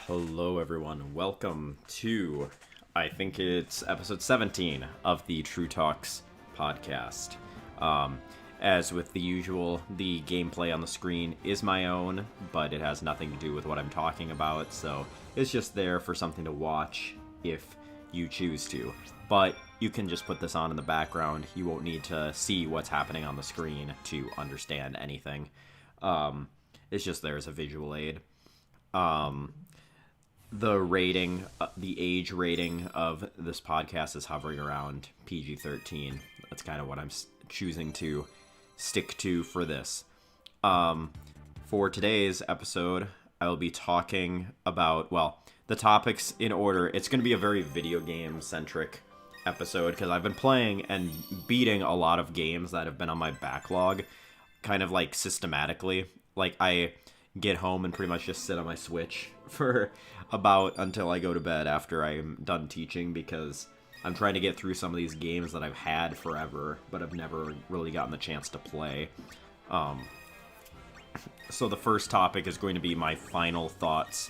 Hello, everyone. Welcome to, I think it's episode 17 of the True Talks podcast. As with the usual, the gameplay on the screen is my own, but it has nothing to do with what I'm talking about, so it's just there for something to watch if you choose to. But you can just put this on in the background. You won't need to see what's happening on the screen to understand anything. It's just there as a visual aid. The rating, the age rating of this podcast is hovering around PG-13. That's kind of what I'm choosing to stick to for this. For today's episode, I will be talking about, the topics in order. It's going to be a very video game centric episode because I've been playing and beating a lot of games that have been on my backlog kind of like systematically. Like I get home and pretty much just sit on my Switch for about until I go to bed after I'm done teaching because I'm trying to get through some of these games that I've had forever but I've never really gotten the chance to play. So the first topic is going to be my final thoughts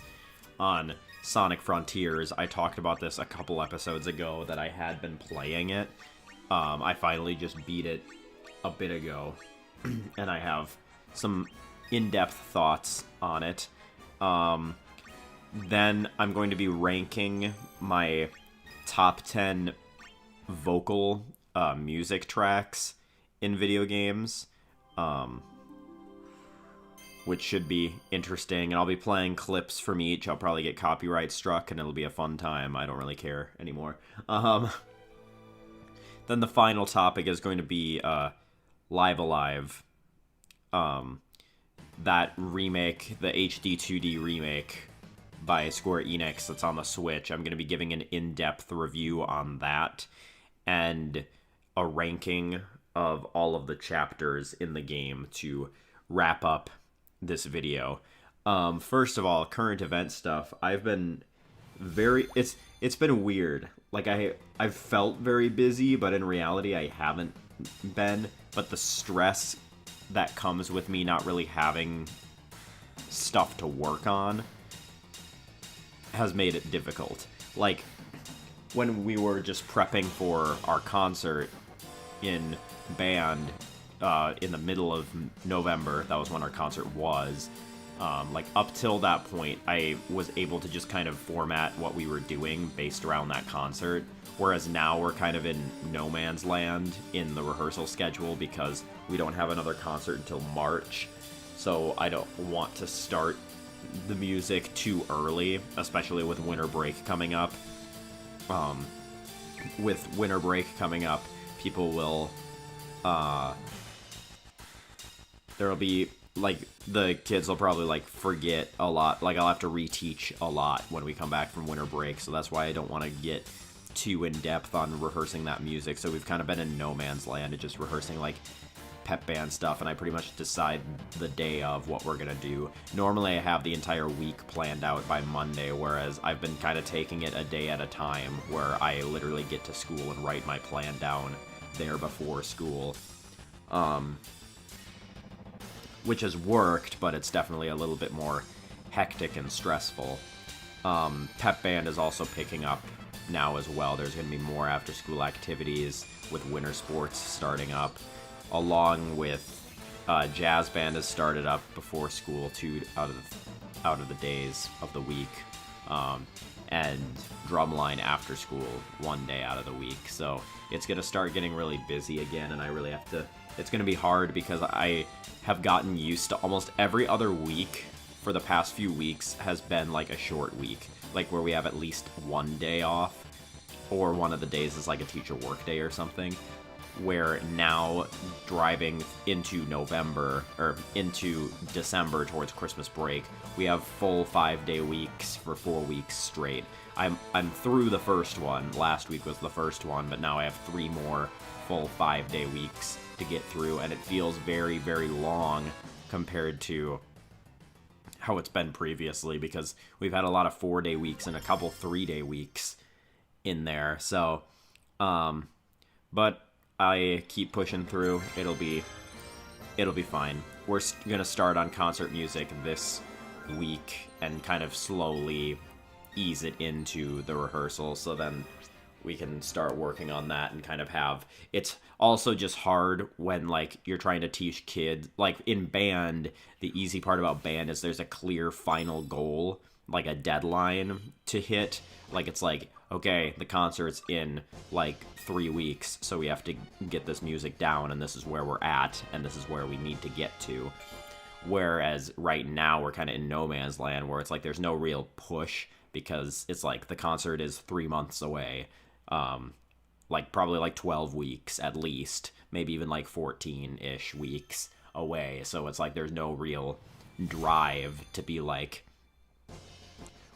on Sonic Frontiers. I talked about this a couple episodes ago that I had been playing it. I finally just beat it a bit ago and I have some in-depth thoughts on it. Then I'm going to be ranking my top 10 vocal music tracks in video games, which should be interesting. And I'll be playing clips from each. I'll probably get copyright struck, and it'll be a fun time. I don't really care anymore. Then the final topic is going to be Live Alive. That remake, the HD 2D remake by Square Enix that's on the Switch. I'm going to be giving an in-depth review on that and a ranking of all of the chapters in the game to wrap up this video. First of all, current event stuff. I've been it's been weird. Like I've felt very busy, but in reality I haven't been. But the stress that comes with me not really having stuff to work on has made it difficult. Like, when we were just prepping for our concert in band in the middle of November, that was when our concert was, like, up till that point, I was able to just kind of format what we were doing based around that concert, whereas now we're kind of in no man's land in the rehearsal schedule because we don't have another concert until March, so I don't want to start the music too early, especially with winter break coming up. With winter break coming up, people will, there'll be, like, the kids will probably, like, forget a lot. Like, I'll have to reteach a lot when we come back from winter break, so that's why I don't want to get too in-depth on rehearsing that music. So we've kind of been in no man's land and just rehearsing, like, pep band stuff, and I pretty much decide the day of what we're gonna do. Normally I have the entire week planned out by Monday, whereas I've been kind of taking it a day at a time, where I literally get to school and write my plan down there before school. Which has worked, but it's definitely a little bit more hectic and stressful. Pep band is also picking up now as well. There's going to be more after school activities with winter sports starting up, along with jazz band has started up before school 2 out of the days of the week, and drumline after school 1 day out of the week. So it's going to start getting really busy again, and I really have to. It's going to be hard because I have gotten used to almost every other week for the past few weeks has been like a short week, like where we have at least 1 day off, or one of the days is like a teacher work day or something. Where now driving into November or into December towards Christmas break, we have full 5-day weeks for 4 weeks straight. I'm through the first one. Last week was the first one, but now I have 3 more full 5-day weeks to get through, and it feels very, very long compared to how it's been previously, because we've had a lot of 4-day weeks and a couple 3-day weeks in there. So, but I keep pushing through. It'll be fine. We're gonna start on concert music this week and kind of slowly ease it into the rehearsal, so then we can start working on that and kind of have it's also just hard when like you're trying to teach kids like in band. The easy part about band is there's a clear final goal, like a deadline to hit. Like it's like, okay, the concert's in like 3 weeks, so we have to get this music down, and this is where we're at, and this is where we need to get to. Whereas right now we're kind of in no man's land, where it's like there's no real push, because it's like the concert is 3 months away, like probably like 12 weeks at least, maybe even like 14-ish weeks away. So it's like there's no real drive to be like,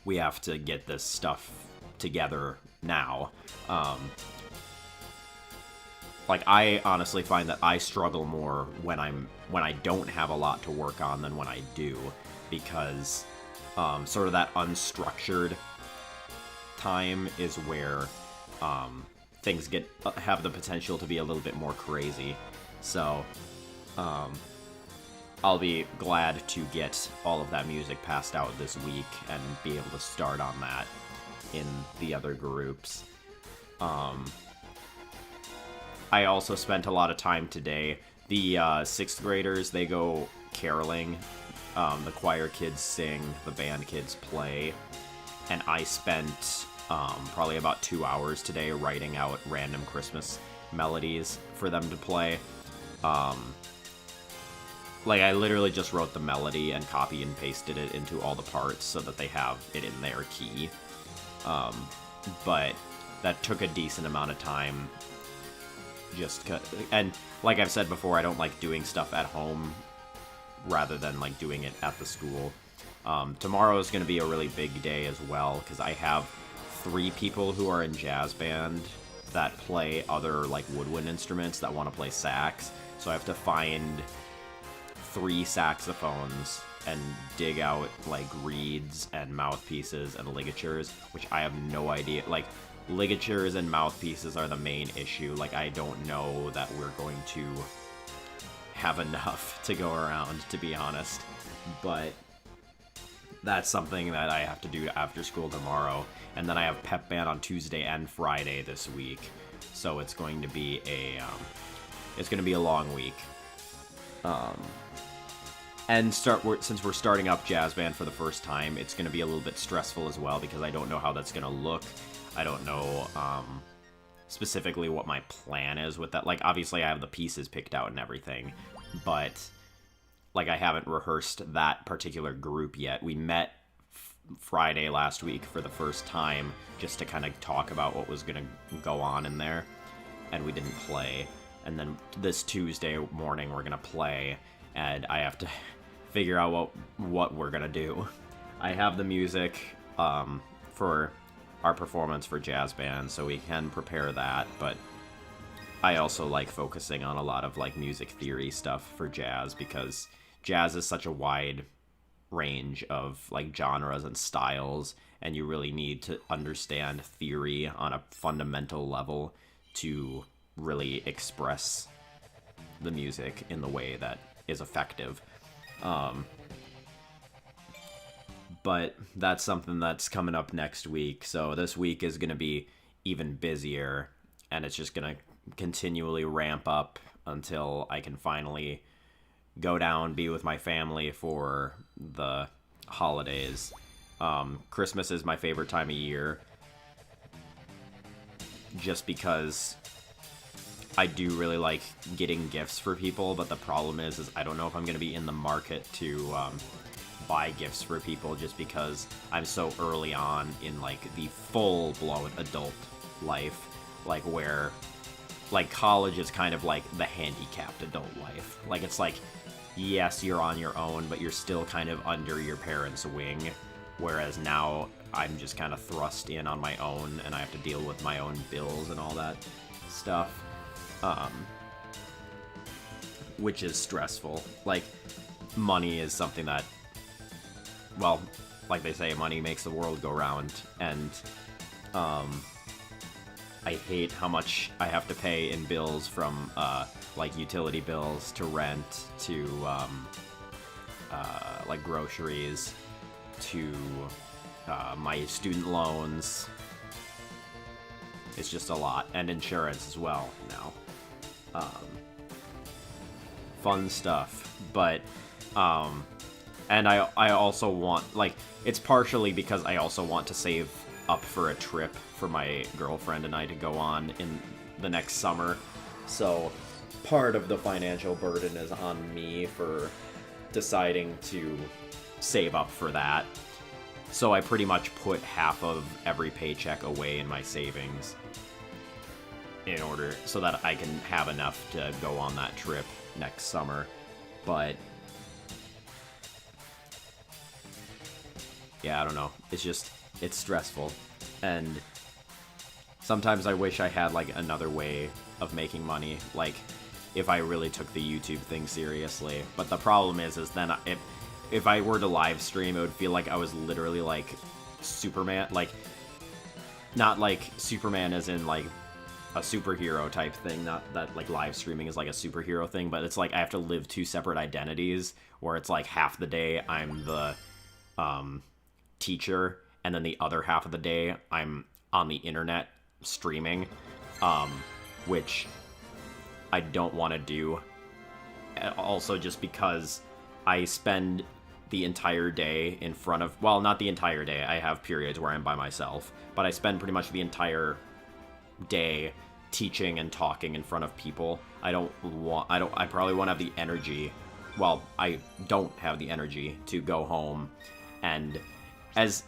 we have to get this stuff together now. Like I honestly find that I struggle more when I don't have a lot to work on than when I do, because sort of that unstructured time is where things have the potential to be a little bit more crazy. So I'll be glad to get all of that music passed out this week and be able to start on that in the other groups. I also spent a lot of time today. The 6th graders, they go caroling. The choir kids sing, the band kids play. And I spent probably about 2 hours today writing out random Christmas melodies for them to play. Like, I literally just wrote the melody and copy and pasted it into all the parts so that they have it in their key. But that took a decent amount of time. And like I've said before, I don't like doing stuff at home rather than like doing it at the school. Tomorrow is going to be a really big day as well, because I have 3 people who are in jazz band that play other like woodwind instruments that want to play sax. So I have to find 3 saxophones and dig out like reeds and mouthpieces and ligatures, which I have no idea. Like, ligatures and mouthpieces are the main issue. Like, I don't know that we're going to have enough to go around, to be honest. But that's something that I have to do after school tomorrow. And then I have pep band on Tuesday and Friday this week. So it's going to be a long week. And since we're starting up jazz band for the first time, it's going to be a little bit stressful as well, because I don't know how that's going to look. I don't know specifically what my plan is with that. Like, obviously I have the pieces picked out and everything, but like I haven't rehearsed that particular group yet. We met Friday last week for the first time just to kind of talk about what was going to go on in there, and we didn't play. And then this Tuesday morning we're going to play, and I have to figure out what we're going to do. I have the music for our performance for jazz band, so we can prepare that, but I also like focusing on a lot of like music theory stuff for jazz, because jazz is such a wide range of like genres and styles, and you really need to understand theory on a fundamental level to really express the music in the way that is effective. But that's something that's coming up next week. So this week is going to be even busier, and it's just going to continually ramp up until I can finally go down, be with my family for the holidays. Christmas is my favorite time of year, just because I do really like getting gifts for people, but the problem is I don't know if I'm going to be in the market to buy gifts for people, just because I'm so early on in like the full-blown adult life, like where like college is kind of like the handicapped adult life. Like, it's like, yes, you're on your own, but you're still kind of under your parents' wing, whereas now I'm just kind of thrust in on my own, and I have to deal with my own bills and all that stuff, which is stressful. Like, money is something that, well, like they say, money makes the world go round, and I hate how much I have to pay in bills, from like utility bills to rent to like groceries to my student loans. It's just a lot. And insurance as well now. Fun stuff. But, and I also want, like, it's partially because I also want to save up for a trip for my girlfriend and I to go on in the next summer. So part of the financial burden is on me for deciding to save up for that. So I pretty much put half of every paycheck away in my savings in order so that I can have enough to go on that trip next summer. But yeah, I don't know. It's stressful. And sometimes I wish I had, like, another way of making money, like, if I really took the YouTube thing seriously. But the problem is then if I were to live stream, it would feel like I was literally, like, Superman, like, not like Superman as in, like, a superhero type thing, not that, like, live streaming is, like, a superhero thing, but it's like I have to live two separate identities, where it's, like, half the day I'm the, teacher, and then the other half of the day I'm on the internet streaming, which I don't want to do. Also, just because I spend the entire day in front of, well, not the entire day, I have periods where I'm by myself, but I spend pretty much the entire day teaching and talking in front of people. I probably won't have the energy, well, I don't have the energy to go home, and as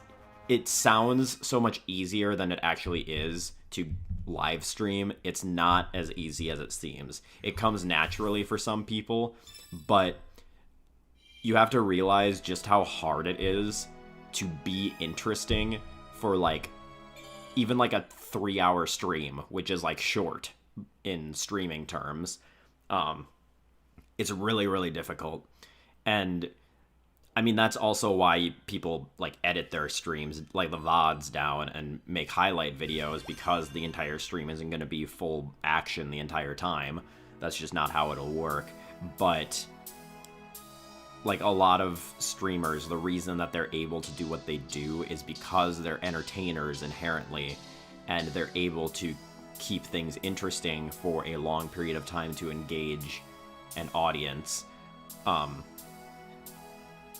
it sounds so much easier than it actually is to live stream, it's not as easy as it seems. It comes naturally for some people, but you have to realize just how hard it is to be interesting for, like, even like a 3-hour stream, which is, like, short in streaming terms. It's really, really difficult. And I mean, that's also why people, like, edit their streams, like the VODs, down and make highlight videos, because the entire stream isn't going to be full action the entire time. That's just not how it'll work. But, like, a lot of streamers, the reason that they're able to do what they do is because they're entertainers inherently, and they're able to keep things interesting for a long period of time to engage an audience.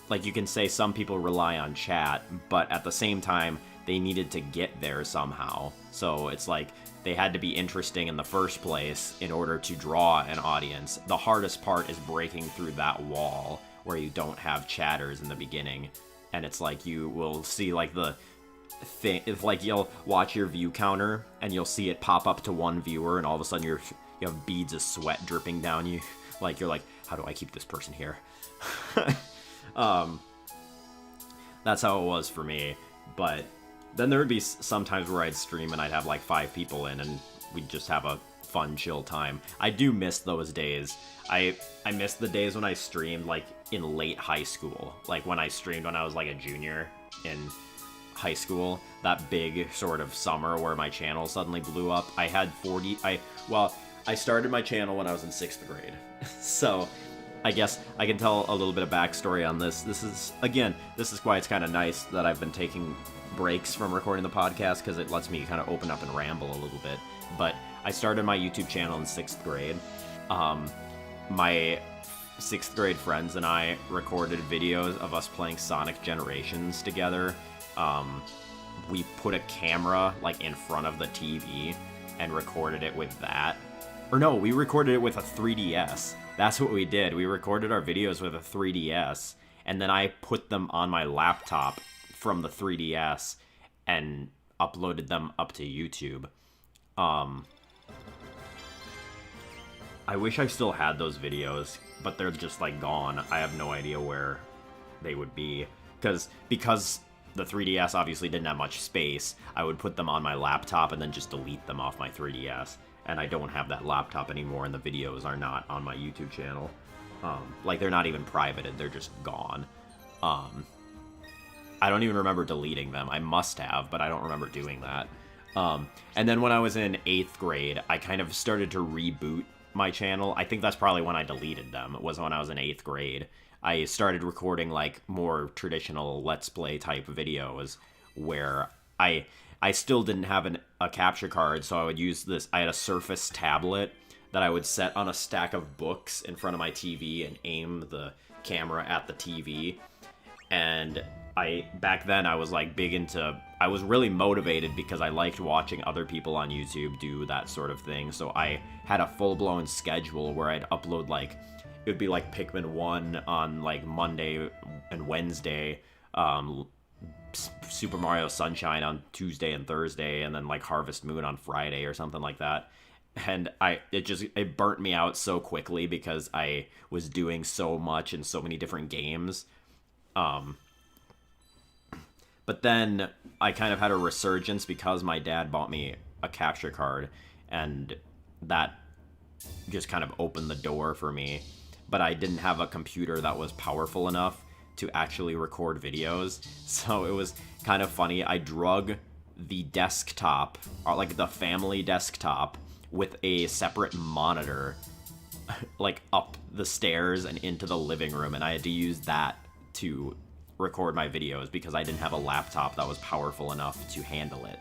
Like, you can say some people rely on chat, but at the same time, they needed to get there somehow. So it's like they had to be interesting in the first place in order to draw an audience. The hardest part is breaking through that wall where you don't have chatters in the beginning. And it's like you will see, like, the thing, it's like you'll watch your view counter and you'll see it pop up to 1 viewer, and all of a sudden you have beads of sweat dripping down you. Like, you're like, how do I keep this person here? That's how it was for me. But then there would be some times where I'd stream and I'd have, like, 5 people in, and we'd just have a fun, chill time. I do miss those days. I miss the days when I streamed, like, in late high school. Like, when I streamed when I was, like, a junior in high school. That big sort of summer where my channel suddenly blew up. I had I started my channel when I was in 6th grade. So I guess I can tell a little bit of backstory on this. This is why it's kind of nice that I've been taking breaks from recording the podcast, because it lets me kind of open up and ramble a little bit. But I started my YouTube channel in 6th grade. My 6th grade friends and I recorded videos of us playing Sonic Generations together. We put a camera, like, in front of the TV and recorded it with that. Or no, we recorded it with a 3DS. That's what we did. We recorded our videos with a 3DS, and then I put them on my laptop from the 3DS and uploaded them up to YouTube. I wish I still had those videos, but they're just, like, gone. I have no idea where they would be. Because the 3DS obviously didn't have much space, I would put them on my laptop and then just delete them off my 3DS. And I don't have that laptop anymore, and the videos are not on my YouTube channel. Like, they're not even privated, they're just gone. I don't even remember deleting them. I must have, but I don't remember doing that. And then when I was in 8th grade, I kind of started to reboot my channel. I think that's probably when I deleted them, was when I was in 8th grade. I started recording like more traditional Let's Play type videos where I still didn't have a capture card, so I would use this. I had a Surface tablet that I would set on a stack of books in front of my TV and aim the camera at the TV. And back then I was like I was really motivated because I liked watching other people on YouTube do that sort of thing. So I had a full-blown schedule where I'd upload like, it would be like Pikmin 1 on like Monday and Wednesday, Super Mario Sunshine on Tuesday and Thursday, and then like Harvest Moon on Friday or something like that. And it burnt me out so quickly because I was doing so much in so many different games. But then I kind of had a resurgence because my dad bought me a capture card, and that just kind of opened the door for me. But I didn't have a computer that was powerful enough to actually record videos, so it was kind of funny. I drug the desktop, or like the family desktop, with a separate monitor like up the stairs and into the living room, and I had to use that to record my videos because I didn't have a laptop that was powerful enough to handle it.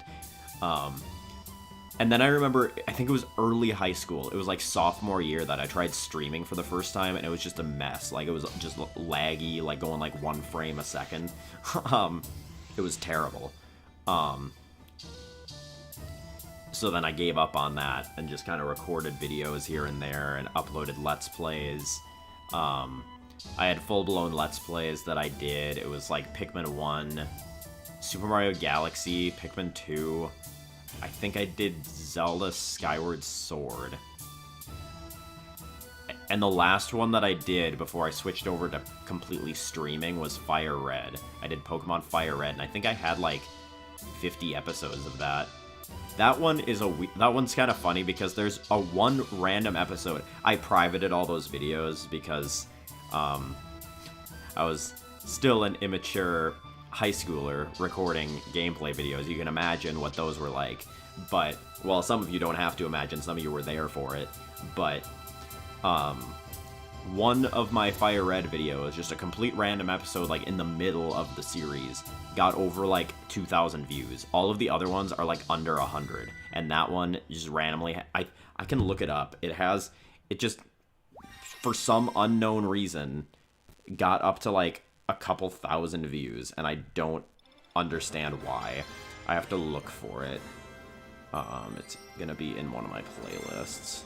And then I remember, I think it was early high school, it was like sophomore year that I tried streaming for the first time, and it was just a mess. Like, it was just laggy, like going like 1 frame a second. It was terrible. So then I gave up on that and just kind of recorded videos here and there and uploaded Let's Plays. I had full-blown Let's Plays that I did. It was like Pikmin 1, Super Mario Galaxy, Pikmin 2. I think I did Zelda Skyward Sword. And the last one that I did before I switched over to completely streaming was Fire Red. I did Pokemon Fire Red, and I think I had like 50 episodes of that. That one's kind of funny because there's a one random episode. I privated all those videos because I was still an immature high schooler recording gameplay videos. You can imagine what those were like. But, well, some of you don't have to imagine. Some of you were there for it. But one of my Fire Red videos, just a complete random episode, like in the middle of the series, got over like 2,000 views. All of the other ones are like under 100, and that one just randomly, I can look it up. It just, for some unknown reason, got up to like a couple thousand views, and I don't understand why. I have to look for it. It's gonna be in one of my playlists.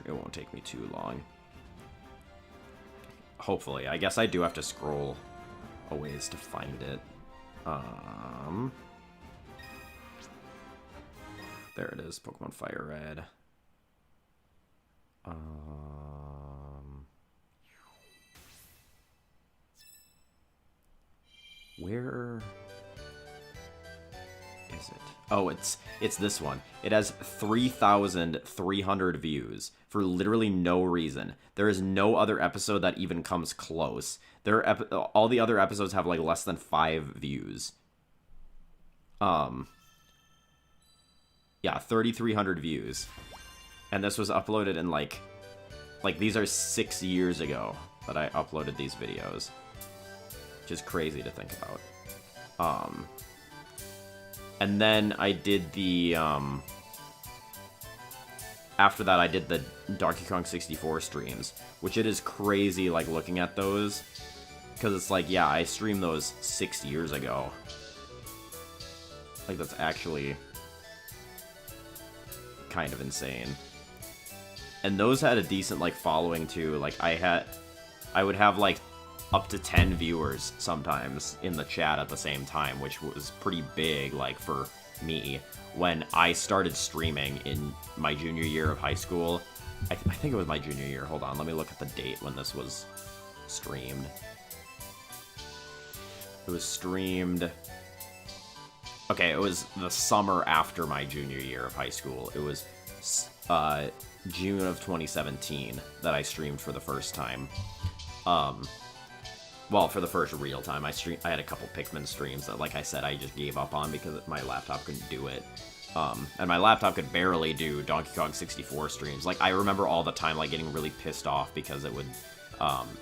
It won't take me too long. Hopefully. I guess I do have to scroll a ways to find it. There it is, Pokemon Fire Red. Where is it? Oh, it's this one. It has 3,300 views for literally no reason. There is no other episode that even comes close. All the other episodes have like less than 5 views. Yeah, 3,300 views. And this was uploaded in like these are 6 years ago that I uploaded these videos. Which is crazy to think about. And then I did the, after that I did the Donkey Kong 64 streams, which it is crazy, like, looking at those, because it's like, yeah, I streamed those 6 years ago. Like, that's actually kind of insane. And those had a decent, like, following, too. Like, I would have, like, up to 10 viewers sometimes in the chat at the same time, which was pretty big, like, for me. When I started streaming in my junior year of high school, I think it was my junior year. Hold on, let me look at the date when this was streamed. It was streamed... Okay, it was the summer after my junior year of high school. It was June of 2017 that I streamed for the first time. Well, for the first real time, I had a couple Pikmin streams that, like I said, I just gave up on because my laptop couldn't do it. And my laptop could barely do Donkey Kong 64 streams. Like, I remember all the time, like, getting really pissed off because it would,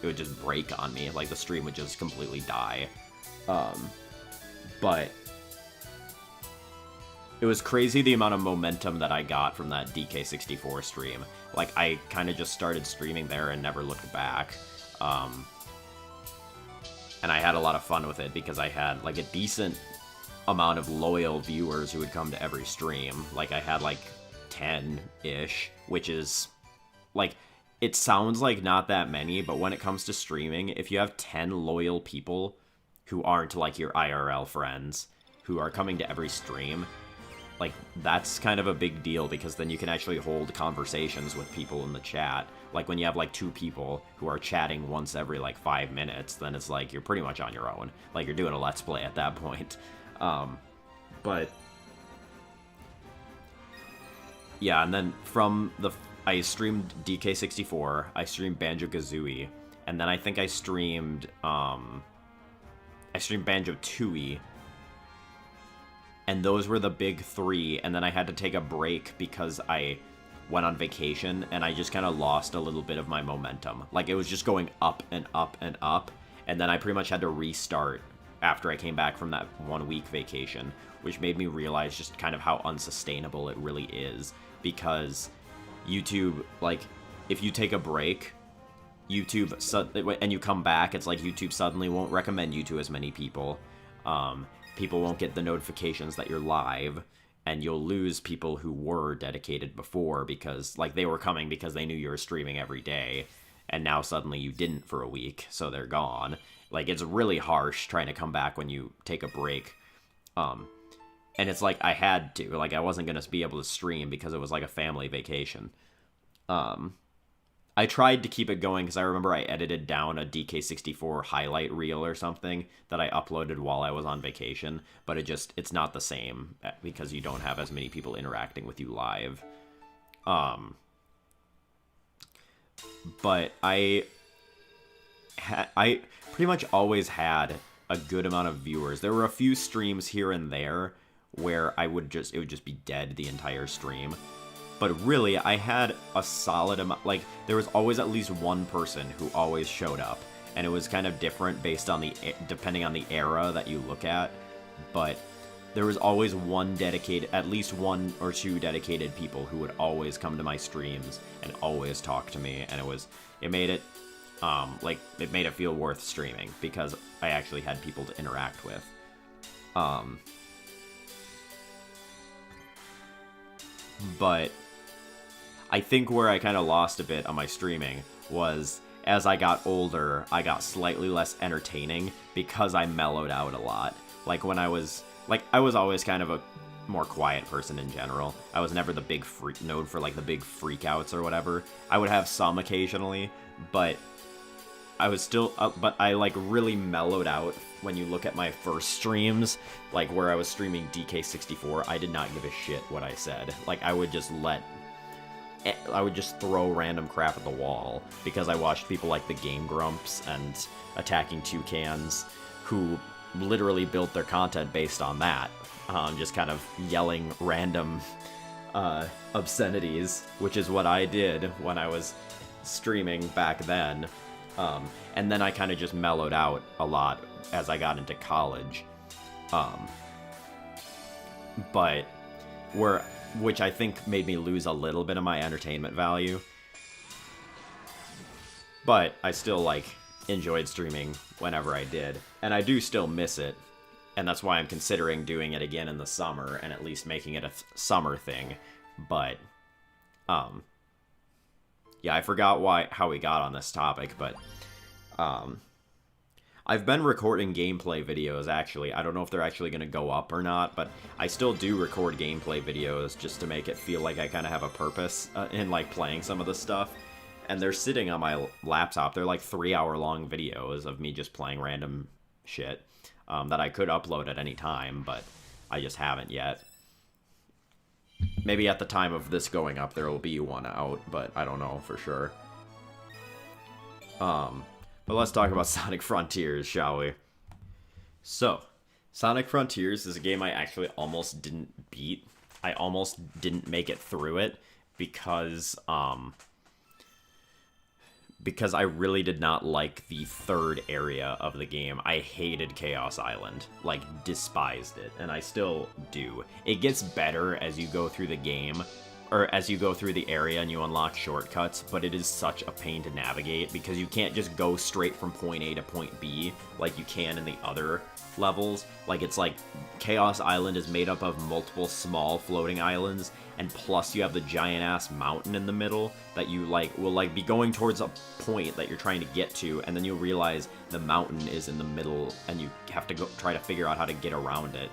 it would just break on me. Like, the stream would just completely die. But it was crazy the amount of momentum that I got from that DK64 stream. Like, I kind of just started streaming there and never looked back. And I had a lot of fun with it because I had, like, a decent amount of loyal viewers who would come to every stream. Like, I had, like, 10-ish, which is, like, it sounds like not that many, but when it comes to streaming, if you have 10 loyal people who aren't, like, your IRL friends, who are coming to every stream, like, that's kind of a big deal, because then you can actually hold conversations with people in the chat. Like, when you have, like, 2 people who are chatting once every, like, 5 minutes, then it's like, you're pretty much on your own. Like, you're doing a Let's Play at that point. But yeah, and then from I streamed DK64, I streamed Banjo-Kazooie, and then I think I streamed Banjo-Tooie, and those were the big 3, and then I had to take a break because I went on vacation, and I just kind of lost a little bit of my momentum. Like, it was just going up and up and up, and then I pretty much had to restart after I came back from that 1-week vacation, which made me realize just kind of how unsustainable it really is, because YouTube, like, if you take a break, and you come back, it's like YouTube suddenly won't recommend you to as many people. People won't get the notifications that you're live, and you'll lose people who were dedicated before because, like, they were coming because they knew you were streaming every day, and now suddenly you didn't for a week, so they're gone. Like, it's really harsh trying to come back when you take a break. And it's like, I had to. Like, I wasn't going to be able to stream because it was like a family vacation. I tried to keep it going because I remember I edited down a DK64 highlight reel or something that I uploaded while I was on vacation, but it's not the same because you don't have as many people interacting with you live. But I pretty much always had a good amount of viewers. There were a few streams here and there where it would just be dead the entire stream. But really, I had a solid amount. Like, there was always at least one person who always showed up, and it was kind of different based on depending on the era that you look at. But there was always at least 1 or 2 dedicated people who would always come to my streams and always talk to me, and it made it feel worth streaming because I actually had people to interact with. But I think where I kind of lost a bit on my streaming was, as I got older, I got slightly less entertaining because I mellowed out a lot. Like, when I was always kind of a more quiet person in general. I was never the big known for, like, the big freakouts or whatever. I would have some occasionally, but I was still, but I, like, really mellowed out when you look at my first streams, like, where I was streaming DK64, I did not give a shit what I said. Like, I would just throw random crap at the wall, because I watched people like the Game Grumps and Attacking Toucans, who literally built their content based on that. Just kind of yelling random obscenities, which is what I did when I was streaming back then. And then I kind of just mellowed out a lot as I got into college. Which I think made me lose a little bit of my entertainment value. But I still, like, enjoyed streaming whenever I did. And I do still miss it. And that's why I'm considering doing it again in the summer and at least making it a summer thing. But, yeah, I forgot how we got on this topic, but, I've been recording gameplay videos, actually. I don't know if they're actually going to go up or not, but I still do record gameplay videos just to make it feel like I kind of have a purpose in, like, playing some of the stuff. And they're sitting on my laptop. They're, like, 3-hour-long videos of me just playing random shit that I could upload at any time, but I just haven't yet. Maybe at the time of this going up, there will be one out, but I don't know for sure. But let's talk about Sonic Frontiers, shall we? So, Sonic Frontiers is a game I actually almost didn't beat. I almost didn't make it through it because because I really did not like the third area of the game. I hated Chaos Island, like despised it, and I still do. It gets better as you go through the game, or as you go through the area and you unlock shortcuts, but it is such a pain to navigate because you can't just go straight from point A to point B like you can in the other levels. Like, it's like Chaos Island is made up of multiple small floating islands, and plus you have the giant ass mountain in the middle that you like will like be going towards a point that you're trying to get to, and then you'll realize the mountain is in the middle and you have to go try to figure out how to get around it.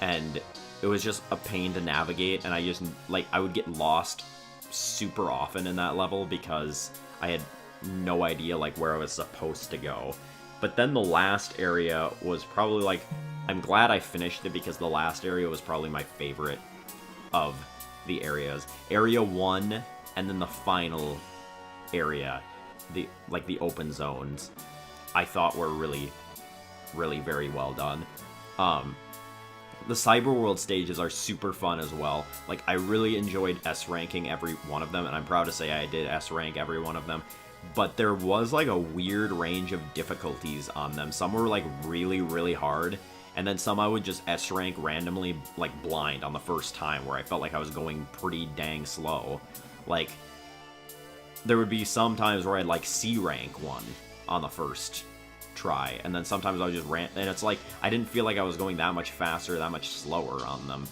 And it was just a pain to navigate, and I just like I would get lost super often in that level because I had no idea like where I was supposed to go. But then the last area was probably like, I'm glad I finished it because the last area was probably my favorite of the areas. Area 1 and then the final area, the open zones, I thought were really, really very well done. The Cyberworld stages are super fun as well. Like, I really enjoyed S-ranking every one of them, and I'm proud to say I did S-rank every one of them. But there was, like, a weird range of difficulties on them. Some were, like, really, really hard, and then some I would just S-rank randomly, like, blind on the first time, where I felt like I was going pretty dang slow. Like, there would be some times where I'd, like, C-rank one on the first try, and then sometimes I would just and it's like, I didn't feel like I was going that much faster, that much slower on them.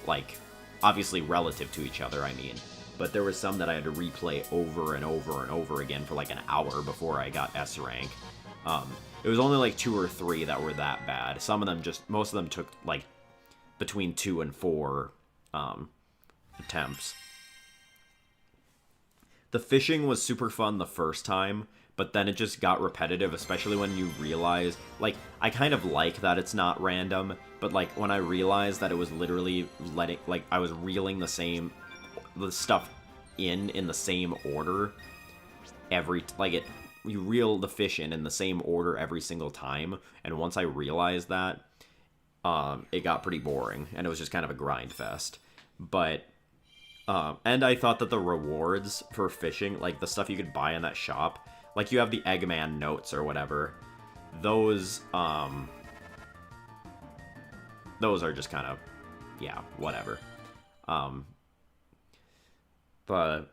Like, obviously relative to each other, I mean. But there was some that I had to replay over and over and over again for like an hour before I got S rank. It was only like 2 or 3 that were that bad. Some of them most of them took like between 2 and 4 attempts. The fishing was super fun the first time, but then it just got repetitive, especially when you realize, like, I kind of like that it's not random, but like when I realized that it was literally I was reeling the stuff in the same order you reel the fish in the same order every single time, and once I realized that, it got pretty boring, and it was just kind of a grind fest. But and I thought that the rewards for fishing, like the stuff you could buy in that shop, like you have the Eggman notes or whatever, those are just kind of, yeah, whatever. But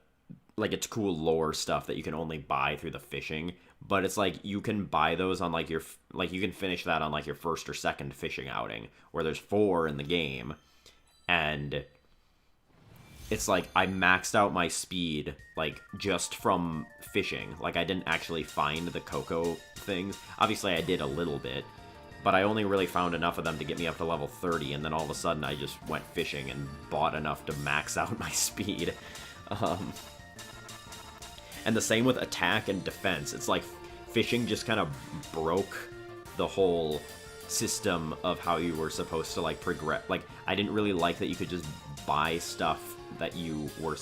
like, it's cool lore stuff that you can only buy through the fishing, but it's like you can buy those on like you can finish that on like your first or second fishing outing, where there's 4 in the game, and it's like I maxed out my speed like just from fishing. Like, I didn't actually find the Coco things. Obviously I did a little bit, but I only really found enough of them to get me up to level 30, and then all of a sudden I just went fishing and bought enough to max out my speed. And the same with attack and defense. It's like fishing just kind of broke the whole system of how you were supposed to like progress. Like, I didn't really like that you could just buy stuff that you were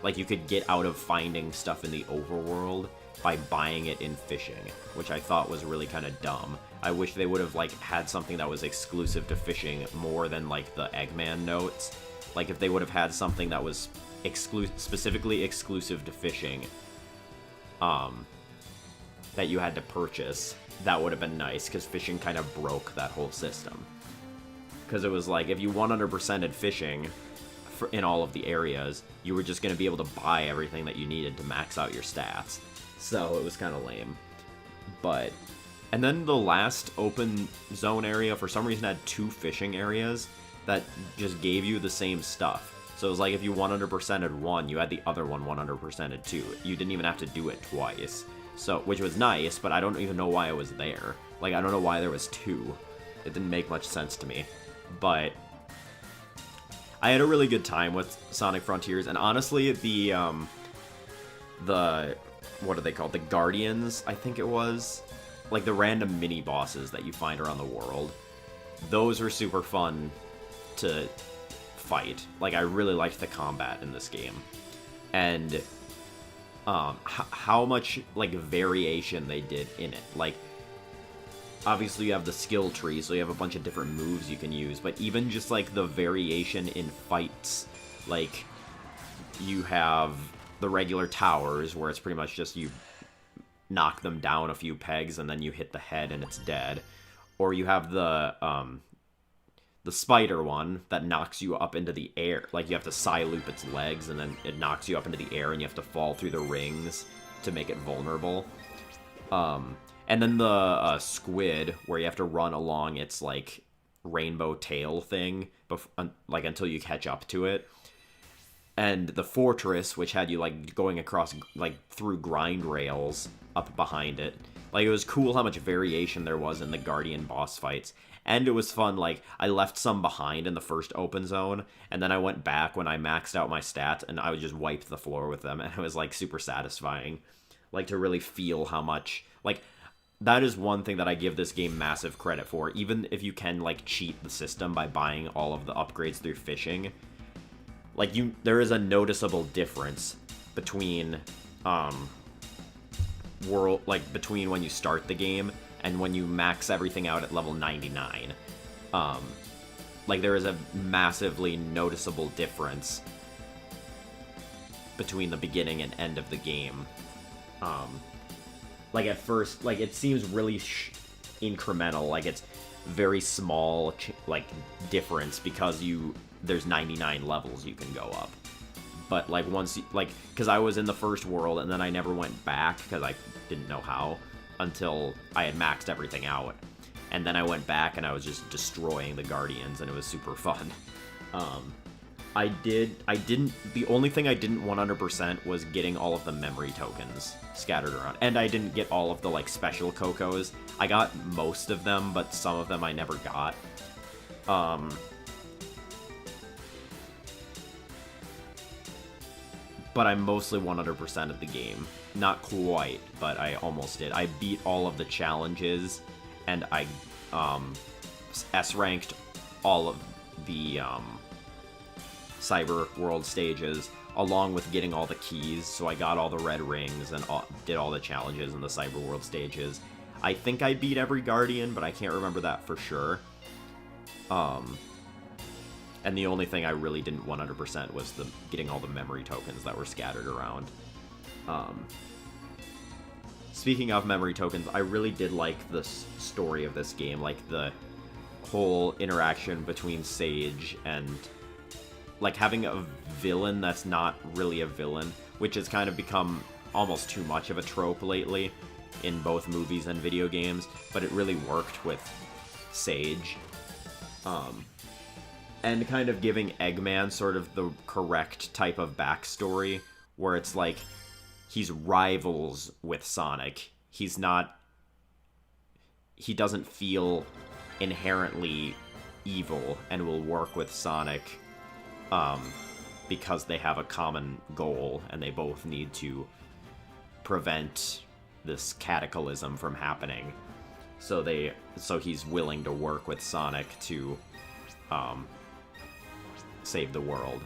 like you could get out of finding stuff in the overworld by buying it in fishing, which I thought was really kind of dumb. I wish they would have like had something that was exclusive to fishing more than like the Eggman notes. Like, if they would have had something that was specifically exclusive to fishing, that you had to purchase, that would have been nice, because fishing kind of broke that whole system. Because it was like, if you 100%ed fishing in all of the areas, you were just going to be able to buy everything that you needed to max out your stats. So it was kind of lame. But, and then the last open zone area, for some reason, had 2 fishing areas that just gave you the same stuff. So it was like, if you 100%ed one, you had the other one 100%ed too. You didn't even have to do it twice. So, which was nice, but I don't even know why it was there. Like, I don't know why there was 2. It didn't make much sense to me. But I had a really good time with Sonic Frontiers, and honestly, the what are they called? The Guardians, I think it was. Like, the random mini-bosses that you find around the world. Those are super fun to fight. Like, I really liked the combat in this game. And how much, like, variation they did in it. Like, obviously you have the skill tree, so you have a bunch of different moves you can use, but even just, like, the variation in fights, like, you have the regular towers, where it's pretty much just you knock them down a few pegs and then you hit the head and it's dead. Or you have the spider one that knocks you up into the air. Like, you have to side loop its legs, and then it knocks you up into the air, and you have to fall through the rings to make it vulnerable. And then the squid, where you have to run along its, like, rainbow tail thing, like, until you catch up to it. And the fortress, which had you, like, going across, like, through grind rails up behind it. Like, it was cool how much variation there was in the Guardian boss fights. And it was fun, like, I left some behind in the first open zone, and then I went back when I maxed out my stats, and I would just wipe the floor with them, and it was, like, super satisfying. Like, to really feel how much, like, that is one thing that I give this game massive credit for. Even if you can, like, cheat the system by buying all of the upgrades through fishing, like, there is a noticeable difference between, between when you start the game and when you max everything out at level 99. Like, there is a massively noticeable difference between the beginning and end of the game. Like, at first, like, it seems really incremental, like, it's very small, like, difference, because there's 99 levels you can go up. But, like, once because I was in the first world, and then I never went back, because I didn't know how, until I had maxed everything out. And then I went back, and I was just destroying the Guardians, and it was super fun. The only thing I didn't 100% was getting all of the memory tokens scattered around. And I didn't get all of the, like, special Cocos. I got most of them, but some of them I never got. But I'm mostly 100% of the game. Not quite, but I almost did. I beat all of the challenges, and I S-ranked all of the Cyber World stages, along with getting all the keys, so I got all the red rings and did all the challenges in the Cyber World stages. I think I beat every Guardian, but I can't remember that for sure. And the only thing I really didn't 100% was getting all the memory tokens that were scattered around. Speaking of memory tokens, I really did like the story of this game, like the whole interaction between Sage and, like, having a villain that's not really a villain, which has kind of become almost too much of a trope lately in both movies and video games, but it really worked with Sage. And kind of giving Eggman sort of the correct type of backstory, where it's like, he's rivals with Sonic. He doesn't feel inherently evil and will work with Sonic because they have a common goal and they both need to prevent this cataclysm from happening. So he's willing to work with Sonic to save the world.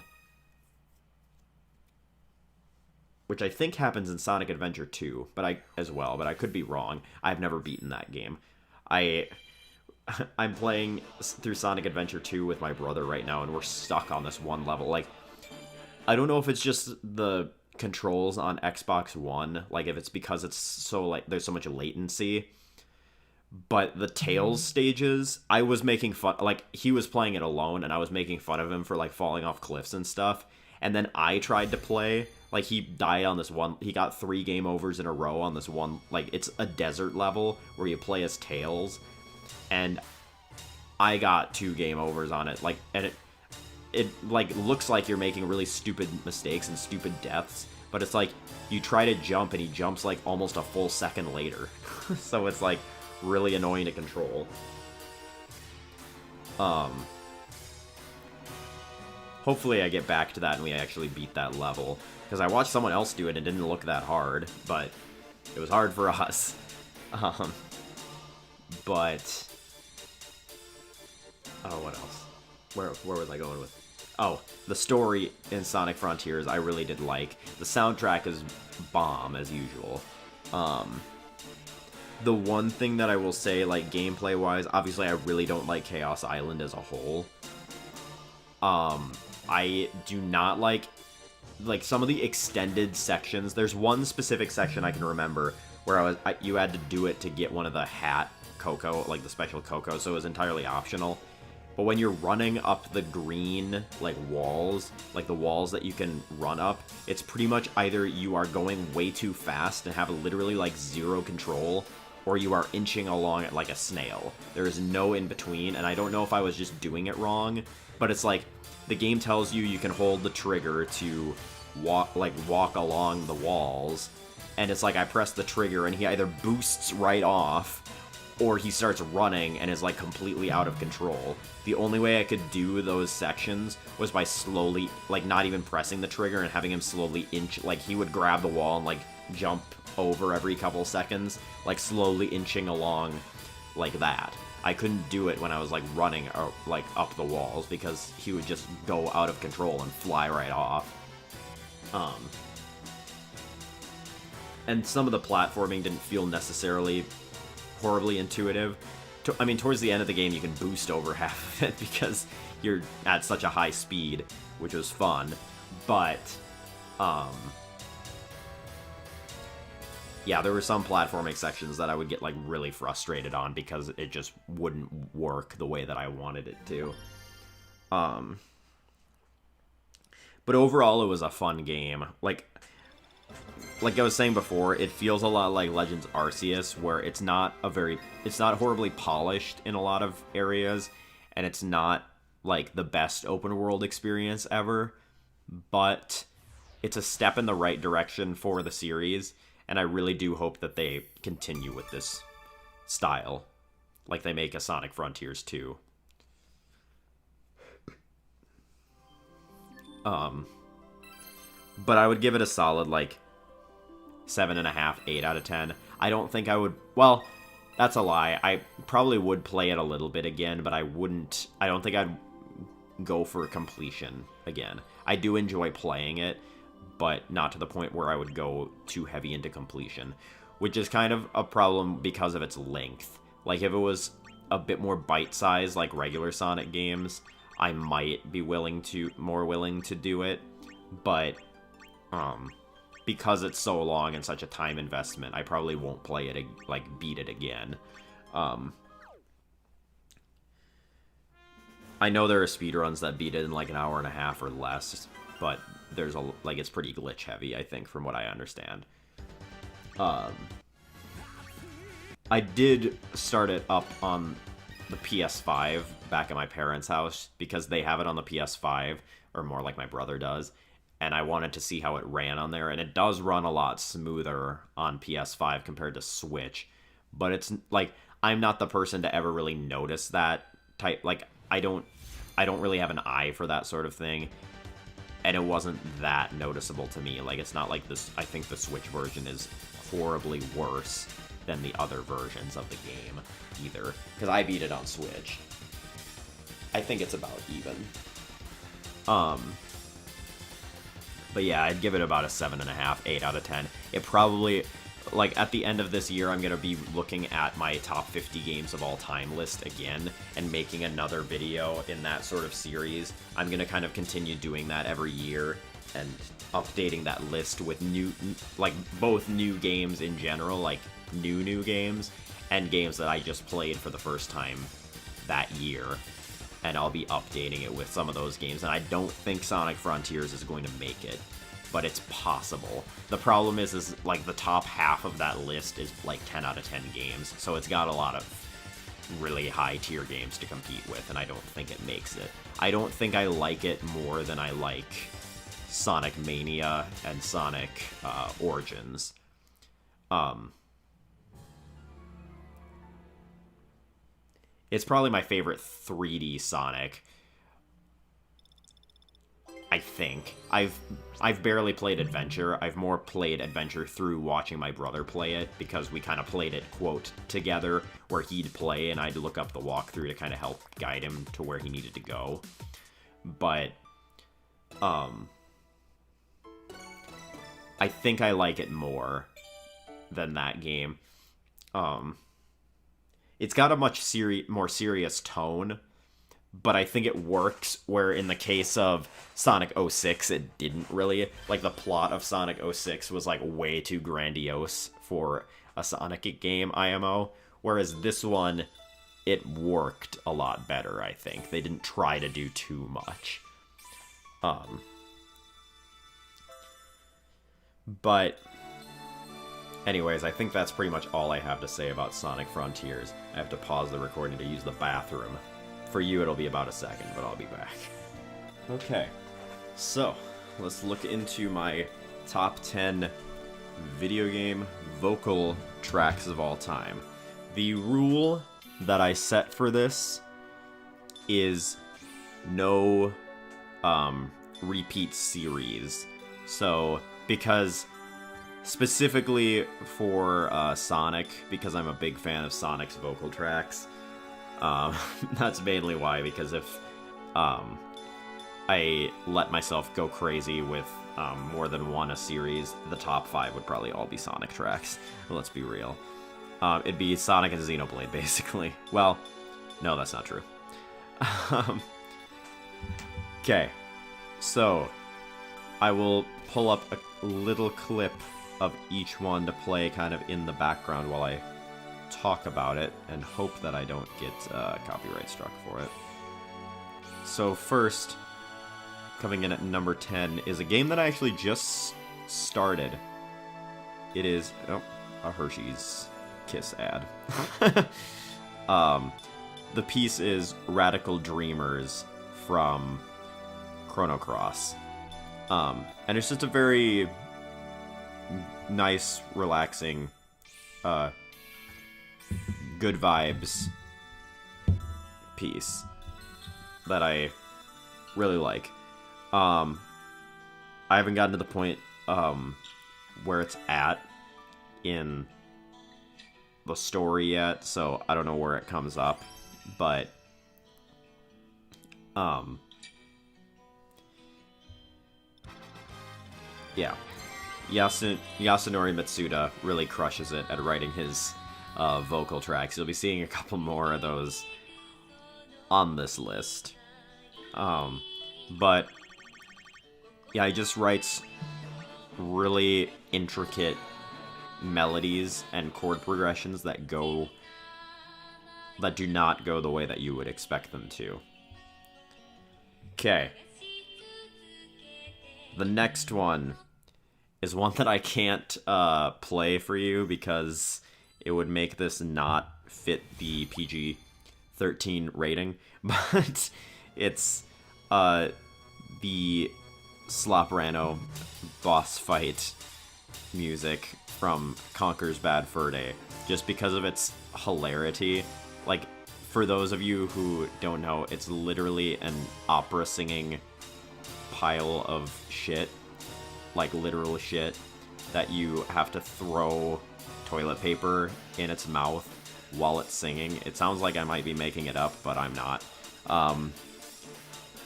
Which I think happens in Sonic Adventure 2, but I could be wrong. I've never beaten that game. I'm playing through Sonic Adventure 2 with my brother right now, and we're stuck on this one level. Like, I don't know if it's just the controls on Xbox One, like if it's because it's so, like, there's so much latency, but the Tails stages, I was making fun, like, he was playing it alone, and I was making fun of him for, like, falling off cliffs and stuff, and then I tried to play, like, he died on this one, he got 3 game overs in a row on this one, like, it's a desert level where you play as Tails, and I got 2 game overs on it, like, and it like, looks like you're making really stupid mistakes and stupid deaths, but it's like, you try to jump, and he jumps, like, almost a full second later, so it's, like, really annoying to control. Hopefully I get back to that and we actually beat that level, because I watched someone else do it and it didn't look that hard, but it was hard for us. But what else? Where was I going with? Oh, the story in Sonic Frontiers I really did like. The soundtrack is bomb as usual. The one thing that I will say, like, gameplay-wise, obviously I really don't like Chaos Island as a whole. I do not like some of the extended sections. There's one specific section I can remember where you had to do it to get one of the hat Coco, like the special Coco, so it was entirely optional. But when you're running up the green, like, walls, like the walls that you can run up, it's pretty much either you are going way too fast and have literally, like, zero control, or you are inching along it like a snail. There is no in between, and I don't know if I was just doing it wrong, but it's like, the game tells you you can hold the trigger to walk along the walls, and it's like I press the trigger and he either boosts right off, or he starts running and is, like, completely out of control. The only way I could do those sections was by slowly, like, not even pressing the trigger and having him slowly inch, like, he would grab the wall and, like, jump over every couple seconds, like, slowly inching along like that. I couldn't do it when I was, like, running, or, like, up the walls, because he would just go out of control and fly right off. And some of the platforming didn't feel necessarily horribly intuitive. I mean, towards the end of the game, you can boost over half of it because you're at such a high speed, which was fun. But, yeah, there were some platforming sections that I would get, like, really frustrated on because it just wouldn't work the way that I wanted it to. But overall, it was a fun game. Like I was saying before, it feels a lot like Legends Arceus, where it's not horribly polished in a lot of areas, and it's not, like, the best open world experience ever, but it's a step in the right direction for the series, and I really do hope that they continue with this style, like they make a Sonic Frontiers 2. But I would give it a solid, like, 7.5, 8 out of 10. I don't think I would... Well, that's a lie. I probably would play it a little bit again, but I don't think I'd go for completion again. I do enjoy playing it, but not to the point where I would go too heavy into completion, which is kind of a problem because of its length. Like, if it was a bit more bite-sized, like regular Sonic games, I might be more willing to do it, but, because it's so long and such a time investment, I probably won't play it, like, beat it again. I know there are speedruns that beat it in, like, an hour and a half or less, but there's it's pretty glitch heavy, I think, from what I understand. I did start it up on the PS5 back at my parents' house, because they have it on the PS5, or more like my brother does, and I wanted to see how it ran on there, and it does run a lot smoother on PS5 compared to Switch, but it's, like, I'm not the person to ever really notice that type, like, I don't really have an eye for that sort of thing, and it wasn't that noticeable to me. Like, it's not like this, I think the Switch version is horribly worse than the other versions of the game, either, because I beat it on Switch. I think it's about even. But yeah, I'd give it about a 7.5, 8 out of 10. It probably, like, at the end of this year, I'm going to be looking at my top 50 games of all time list again, and making another video in that sort of series. I'm going to kind of continue doing that every year, and updating that list with new, like, both new games in general, like, new games, and games that I just played for the first time that year. And I'll be updating it with some of those games, and I don't think Sonic Frontiers is going to make it, but it's possible. The problem is like, the top half of that list is, like, 10 out of 10 games, so it's got a lot of really high-tier games to compete with, and I don't think it makes it. I don't think I like it more than I like Sonic Mania and Sonic Origins. It's probably my favorite 3D Sonic, I think. I've barely played Adventure. I've more played Adventure through watching my brother play it, because we kind of played it, quote, together, where he'd play and I'd look up the walkthrough to kind of help guide him to where he needed to go. But, I think I like it more than that game. It's got a much more serious tone, but I think it works, where in the case of Sonic 06, it didn't really. Like, the plot of Sonic 06 was, like, way too grandiose for a Sonic game IMO, whereas this one, it worked a lot better, I think. They didn't try to do too much. But anyways, I think that's pretty much all I have to say about Sonic Frontiers. I have to pause the recording to use the bathroom. For you, it'll be about a second, but I'll be back. Okay, so let's look into my top 10 video game vocal tracks of all time. The rule that I set for this is no repeat series. So, because specifically for Sonic, because I'm a big fan of Sonic's vocal tracks, that's mainly why, because if I let myself go crazy with more than one a series, the top 5 would probably all be Sonic tracks. Let's be real. It'd be Sonic and Xenoblade, basically. Well, no, that's not true. Okay, so I will pull up a little clip of each one to play kind of in the background while I talk about it, and hope that I don't get copyright struck for it. So first, coming in at number 10, is a game that I actually just started. It is a Hershey's Kiss ad. The piece is Radical Dreamers from Chrono Cross. And it's just a very nice, relaxing, good vibes piece that I really like. I haven't gotten to the point where it's at in the story yet, so I don't know where it comes up, but yeah, Yasunori Mitsuda really crushes it at writing his vocal tracks. You'll be seeing a couple more of those on this list. But yeah, he just writes really intricate melodies and chord progressions that do not go the way that you would expect them to. Okay. The next one is one that I can't play for you because it would make this not fit the PG-13 rating, but it's the Sloprano boss fight music from Conker's Bad Fur Day, just because of its hilarity. Like, for those of you who don't know, it's literally an opera singing pile of shit, like literal shit, that you have to throw toilet paper in its mouth while it's singing. It sounds like I might be making it up, but I'm not.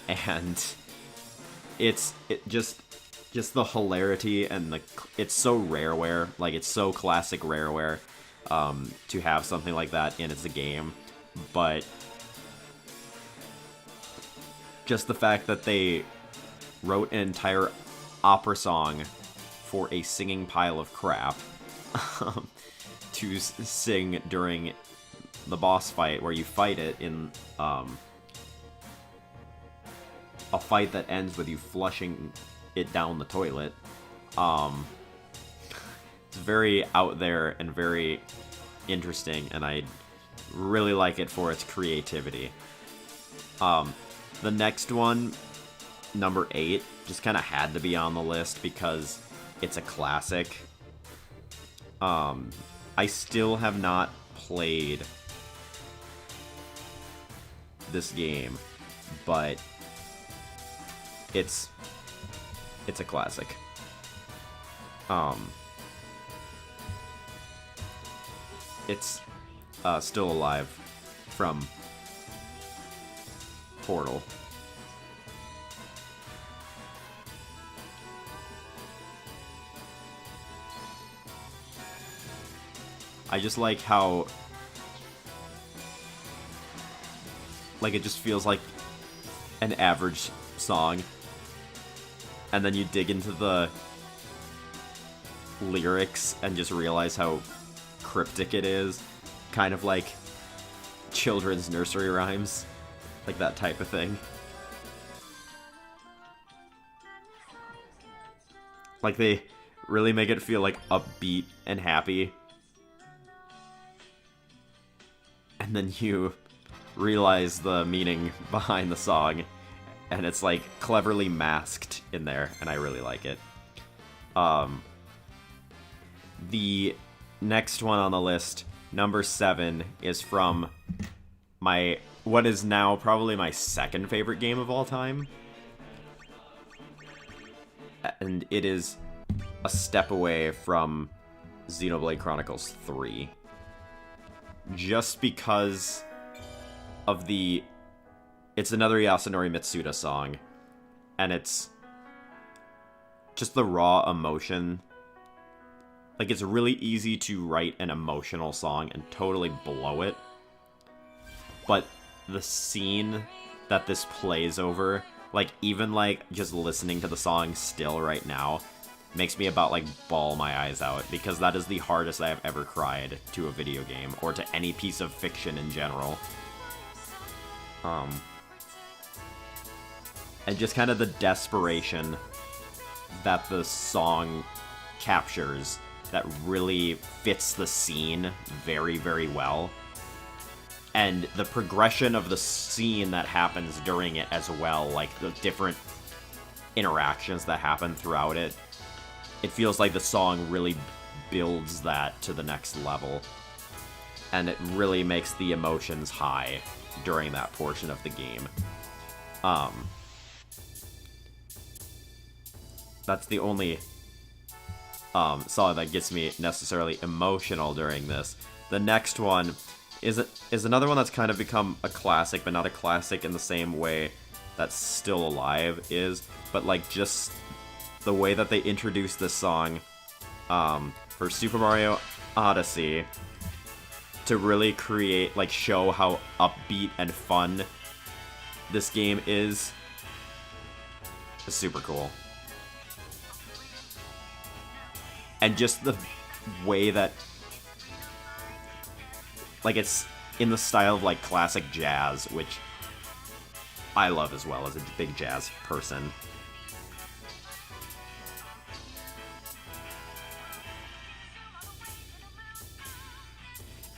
And it's just the hilarity, and it's so Rareware, like it's so classic Rareware to have something like that in its game, but just the fact that they wrote an entire opera song for a singing pile of crap to sing during the boss fight, where you fight it in a fight that ends with you flushing it down the toilet. It's very out there and very interesting, and I really like it for its creativity. The next one, number 8, just kind of had to be on the list because it's a classic. I still have not played this game, but it's a classic. It's Still Alive from Portal. I just like how, like, it just feels like an average song, and then you dig into the lyrics and just realize how cryptic it is. Kind of like children's nursery rhymes. Like that type of thing. Like they really make it feel like upbeat and happy. And then you realize the meaning behind the song, and it's like cleverly masked in there, and I really like it. The next one on the list, number 7, is from what is now probably my second favorite game of all time. And it is a step away from Xenoblade Chronicles 3. Just because of it's another Yasunori Mitsuda song, and it's just the raw emotion. Like, it's really easy to write an emotional song and totally blow it, but the scene that this plays over, like, even, like, just listening to the song still right now, makes me about, like, bawl my eyes out, because that is the hardest I have ever cried to a video game, or to any piece of fiction in general. And just kind of the desperation that the song captures that really fits the scene very, very well. And the progression of the scene that happens during it as well, like the different interactions that happen throughout it, it feels like the song really builds that to the next level. And it really makes the emotions high during that portion of the game. That's the only song that gets me necessarily emotional during this. The next one is another one that's kind of become a classic, but not a classic in the same way that Still Alive is, but like just the way that they introduced this song for Super Mario Odyssey to really create, like, show how upbeat and fun this game is super cool. And just the way that, like, it's in the style of, like, classic jazz, which I love as well as a big jazz person.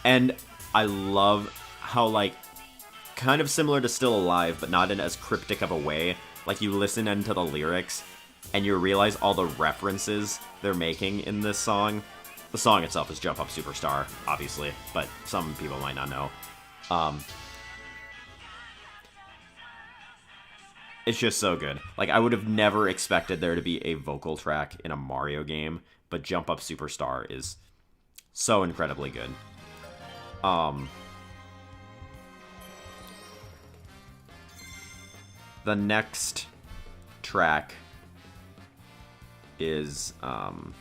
And I love how, like, kind of similar to Still Alive, but not in as cryptic of a way. Like, you listen into the lyrics, and you realize all the references they're making in this song. The song itself is Jump Up Superstar, obviously, but some people might not know. It's just so good. Like, I would have never expected there to be a vocal track in a Mario game, but Jump Up Superstar is so incredibly good. The next track is an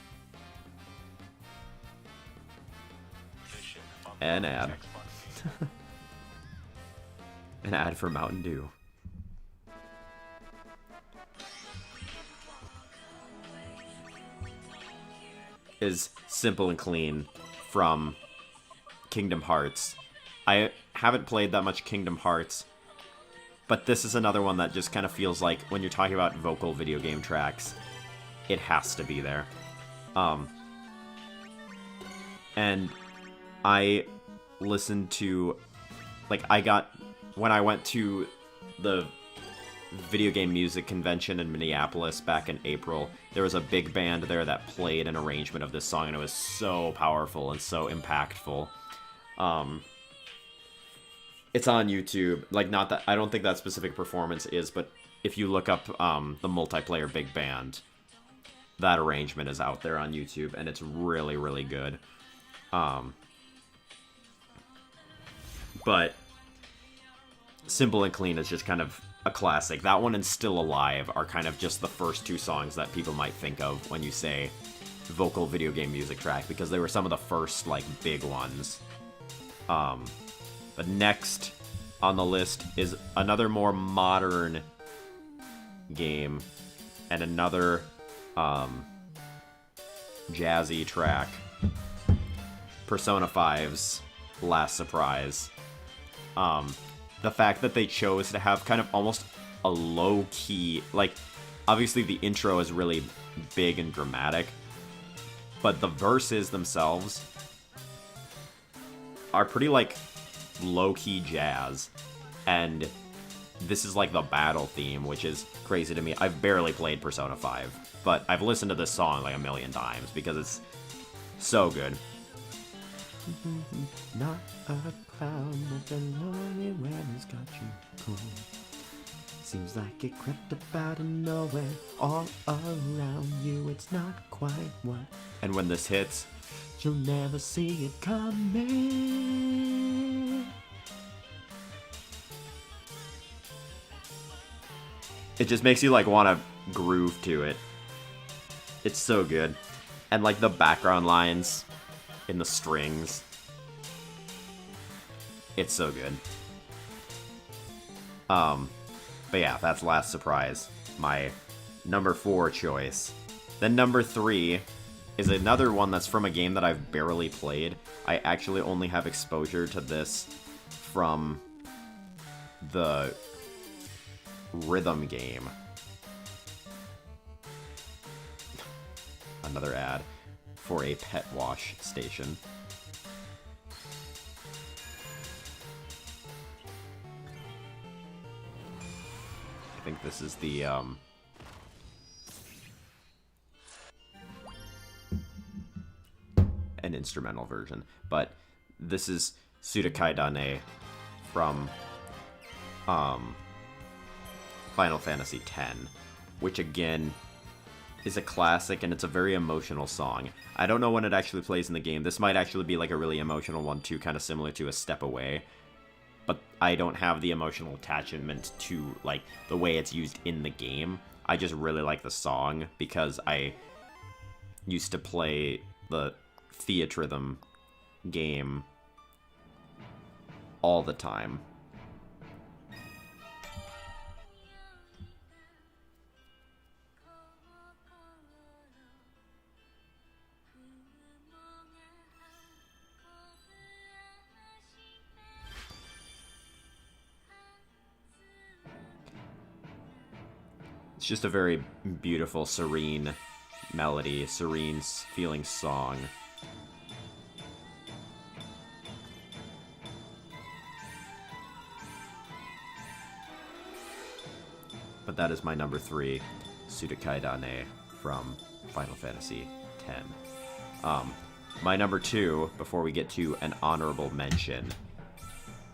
ad. An ad for Mountain Dew. Is Simple and Clean from Kingdom Hearts. I haven't played that much Kingdom Hearts, but this is another one that just kind of feels like when you're talking about vocal video game tracks, it has to be there. And I listened to, like, when I went to the video game music convention in Minneapolis back in April, there was a big band there that played an arrangement of this song, and it was so powerful and so impactful. It's on YouTube. Like, not that, I don't think that specific performance is, but if you look up the multiplayer big band, that arrangement is out there on YouTube, and it's really, really good. But Simple and Clean is just kind of a classic. That one and Still Alive are kind of just the first two songs that people might think of when you say vocal video game music track, because they were some of the first, like, big ones. But next on the list is another more modern game and another jazzy track Persona 5's last surprise. The fact that they chose to have kind of almost a low-key, like, obviously the intro is really big and dramatic, but the verses themselves are pretty, like, low-key jazz, and this is, like, the battle theme, which is crazy to me. I've barely played Persona 5, but I've listened to this song, like, a million times, because it's so good. Not a cloud, but the lonely weather's got you cool. Seems like it crept up out of nowhere, all around you, it's not quite what. And when this hits, you'll never see it coming. It just makes you, like, want to groove to it. It's so good. And, like, the background lines in the strings. It's so good. But yeah, that's Last Surprise. My number 4 choice. Then number 3 is another one that's from a game that I've barely played. I actually only have exposure to this from the rhythm game. Another ad for a pet wash station. I think this is the an instrumental version, but this is Sudakai Dane from Final Fantasy X, which again is a classic, and it's a very emotional song. I don't know when it actually plays in the game. This might actually be like a really emotional one too, kind of similar to A Step Away. But I don't have the emotional attachment to like the way it's used in the game. I just really like the song because I used to play the Theatrhythm game all the time. It's just a very beautiful, serene melody, serene feeling song. But that is my number 3, Sudakai Dane from Final Fantasy X. My number 2, before we get to an honorable mention,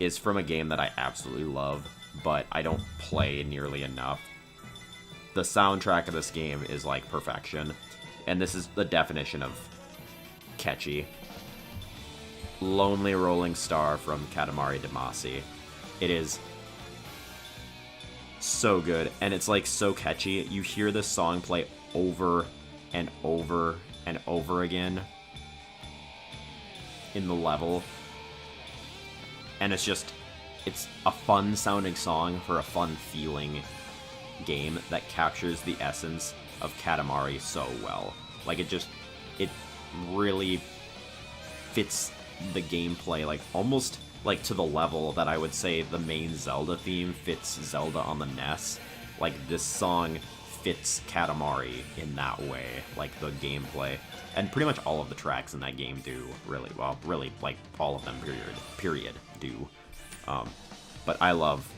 is from a game that I absolutely love, but I don't play nearly enough. The soundtrack of this game is like perfection, and this is the definition of catchy. Lonely Rolling Star from Katamari Damacy. It is so good, and it's like so catchy. You hear this song play over and over and over again in the level, and it's a fun sounding song for a fun feeling game that captures the essence of Katamari so well. Like it really fits the gameplay, like almost like to the level that I would say the main Zelda theme fits Zelda on the NES. Like this song fits Katamari in that way, like the gameplay. And pretty much all of the tracks in that game do really well. Really, like all of them, period, do. But I love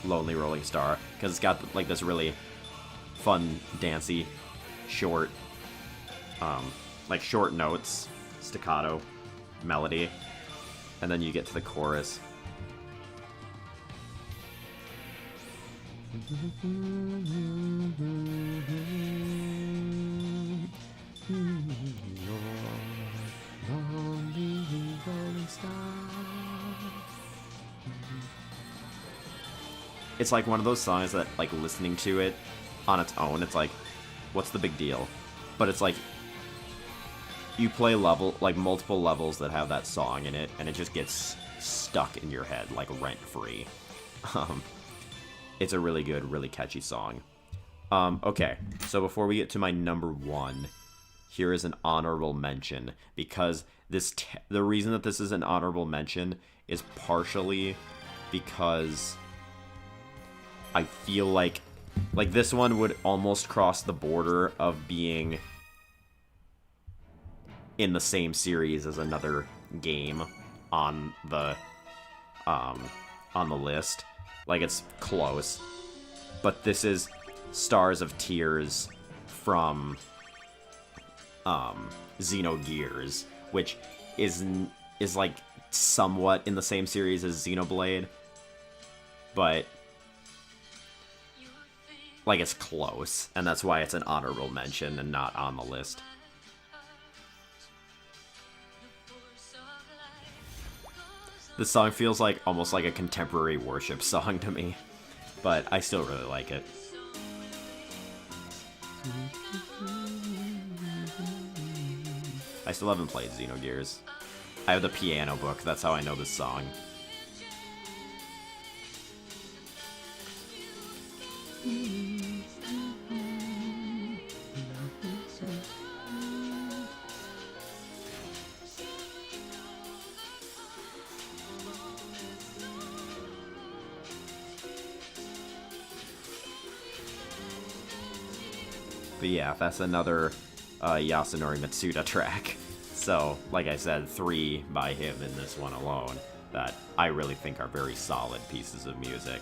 Lonely Rolling Star because it's got like this really fun, dancey, short notes, staccato melody, and then you get to the chorus. It's like one of those songs that, like, listening to it on its own, it's like, what's the big deal? But it's like, you play multiple levels that have that song in it, and it just gets stuck in your head, like, rent-free. It's a really good, really catchy song. Okay, so before we get to my number 1, here is an honorable mention, because the reason that this is an honorable mention is partially because I feel like this one would almost cross the border of being in the same series as another game on the list. Like, it's close. But this is Stars of Tears from Xenogears, which is like somewhat in the same series as Xenoblade, but like it's close, and that's why it's an honorable mention and not on the list. This song feels like almost like a contemporary worship song to me, but I still really like it. I still haven't played Xenogears. I have the piano book, that's how I know this song. But yeah, that's another Yasunori Mitsuda track. So, like I said, 3 by him in this one alone that I really think are very solid pieces of music.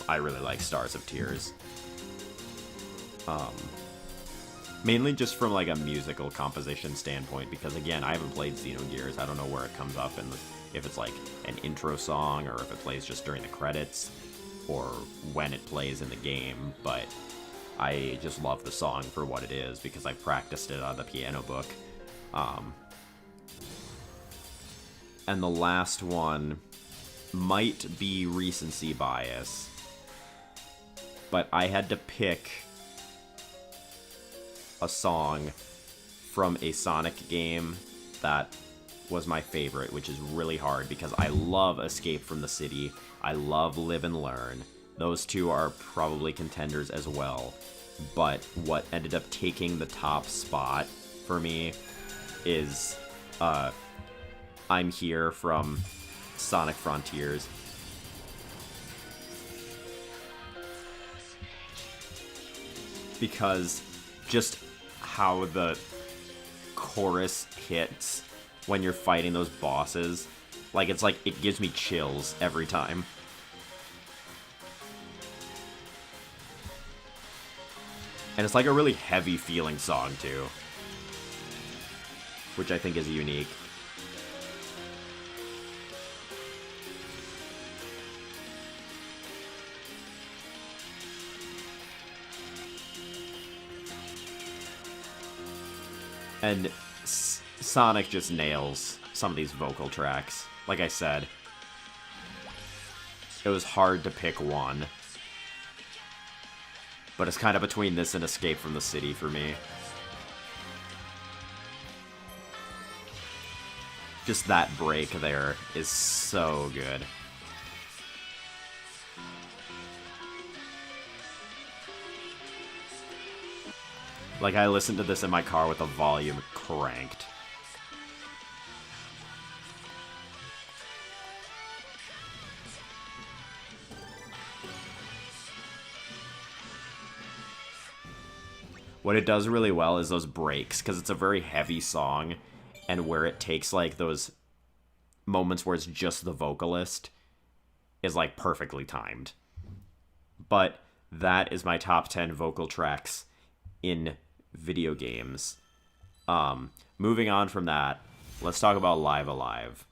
I really like Stars of Tears. Mainly just from like a musical composition standpoint, because again, I haven't played Xenogears. I don't know where it comes up, and if it's like an intro song or if it plays just during the credits or when it plays in the game, but I just love the song for what it is because I practiced it on the piano book. And the last one might be recency bias, but I had to pick a song from a Sonic game that was my favorite, which is really hard because I love Escape from the City. I love Live and Learn. Those two are probably contenders as well. But what ended up taking the top spot for me is I'm Here from Sonic Frontiers. Because just how the chorus hits when you're fighting those bosses, like, it's like, it gives me chills every time. And it's like a really heavy feeling song too, which I think is unique. And Sonic just nails some of these vocal tracks. Like I said, it was hard to pick one. But it's kind of between this and Escape from the City for me. Just that break there is so good. Like, I listened to this in my car with the volume cranked. What it does really well is those breaks, because it's a very heavy song, and where it takes, like, those moments where it's just the vocalist is, like, perfectly timed. But that is my top 10 vocal tracks in video games. Moving on from that, let's talk about Live Alive.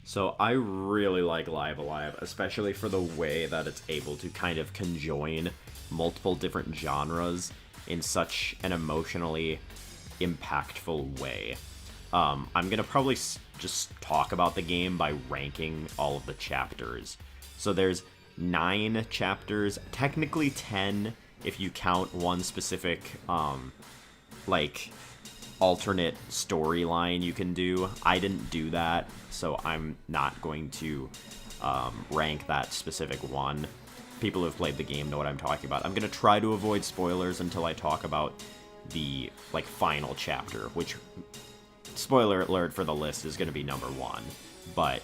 So I really like Live Alive, especially for the way that it's able to kind of conjoin multiple different genres in such an emotionally impactful way. I'm gonna probably just talk about the game by ranking all of the chapters. So there's 9 chapters, technically 10 if you count one specific, like, alternate storyline you can do. I didn't do that, so I'm not going to rank that specific one. People who have played the game know what I'm talking about. I'm going to try to avoid spoilers until I talk about the like final chapter, which, spoiler alert for the list, is going to be number 1. But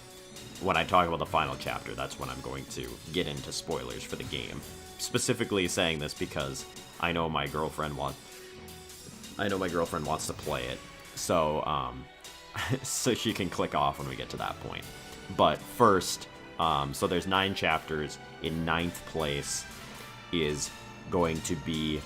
when I talk about the final chapter, that's when I'm going to get into spoilers for the game. Specifically saying this because I know my girlfriend wants to play it, so so she can click off when we get to that point. But first, so there's 9 chapters. In 9th place is going to be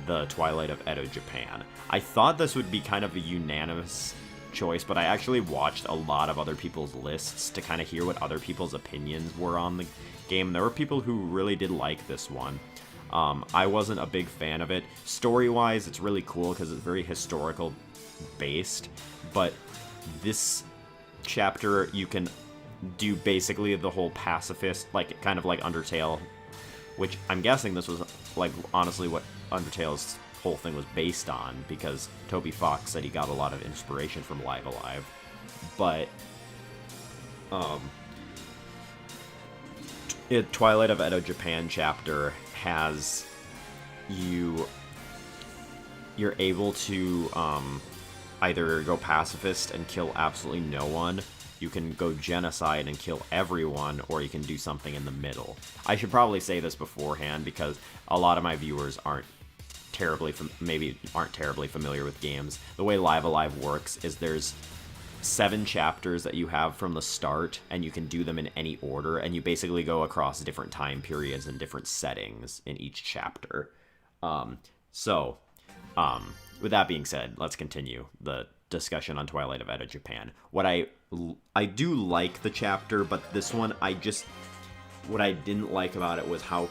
the Twilight of Edo Japan. I thought this would be kind of a unanimous choice, but I actually watched a lot of other people's lists to kind of hear what other people's opinions were on the game. There were people who really did like this one. I wasn't a big fan of it. Story-wise, it's really cool because it's very historical based, but this chapter you can do basically the whole pacifist, like kind of like Undertale, which I'm guessing this was like honestly what Undertale's whole thing was based on, because Toby Fox said he got a lot of inspiration from Live Alive. But Twilight of Edo Japan chapter has you're able to either go pacifist and kill absolutely no one, you can go genocide and kill everyone, or you can do something in the middle. I should probably say this beforehand because a lot of my viewers aren't terribly familiar with games. The way Live Alive works is there's 7 chapters that you have from the start, and you can do them in any order, and you basically go across different time periods and different settings in each chapter. With that being said, let's continue the discussion on Twilight of Edo Japan. What I do like the chapter, but this one what I didn't like about it was how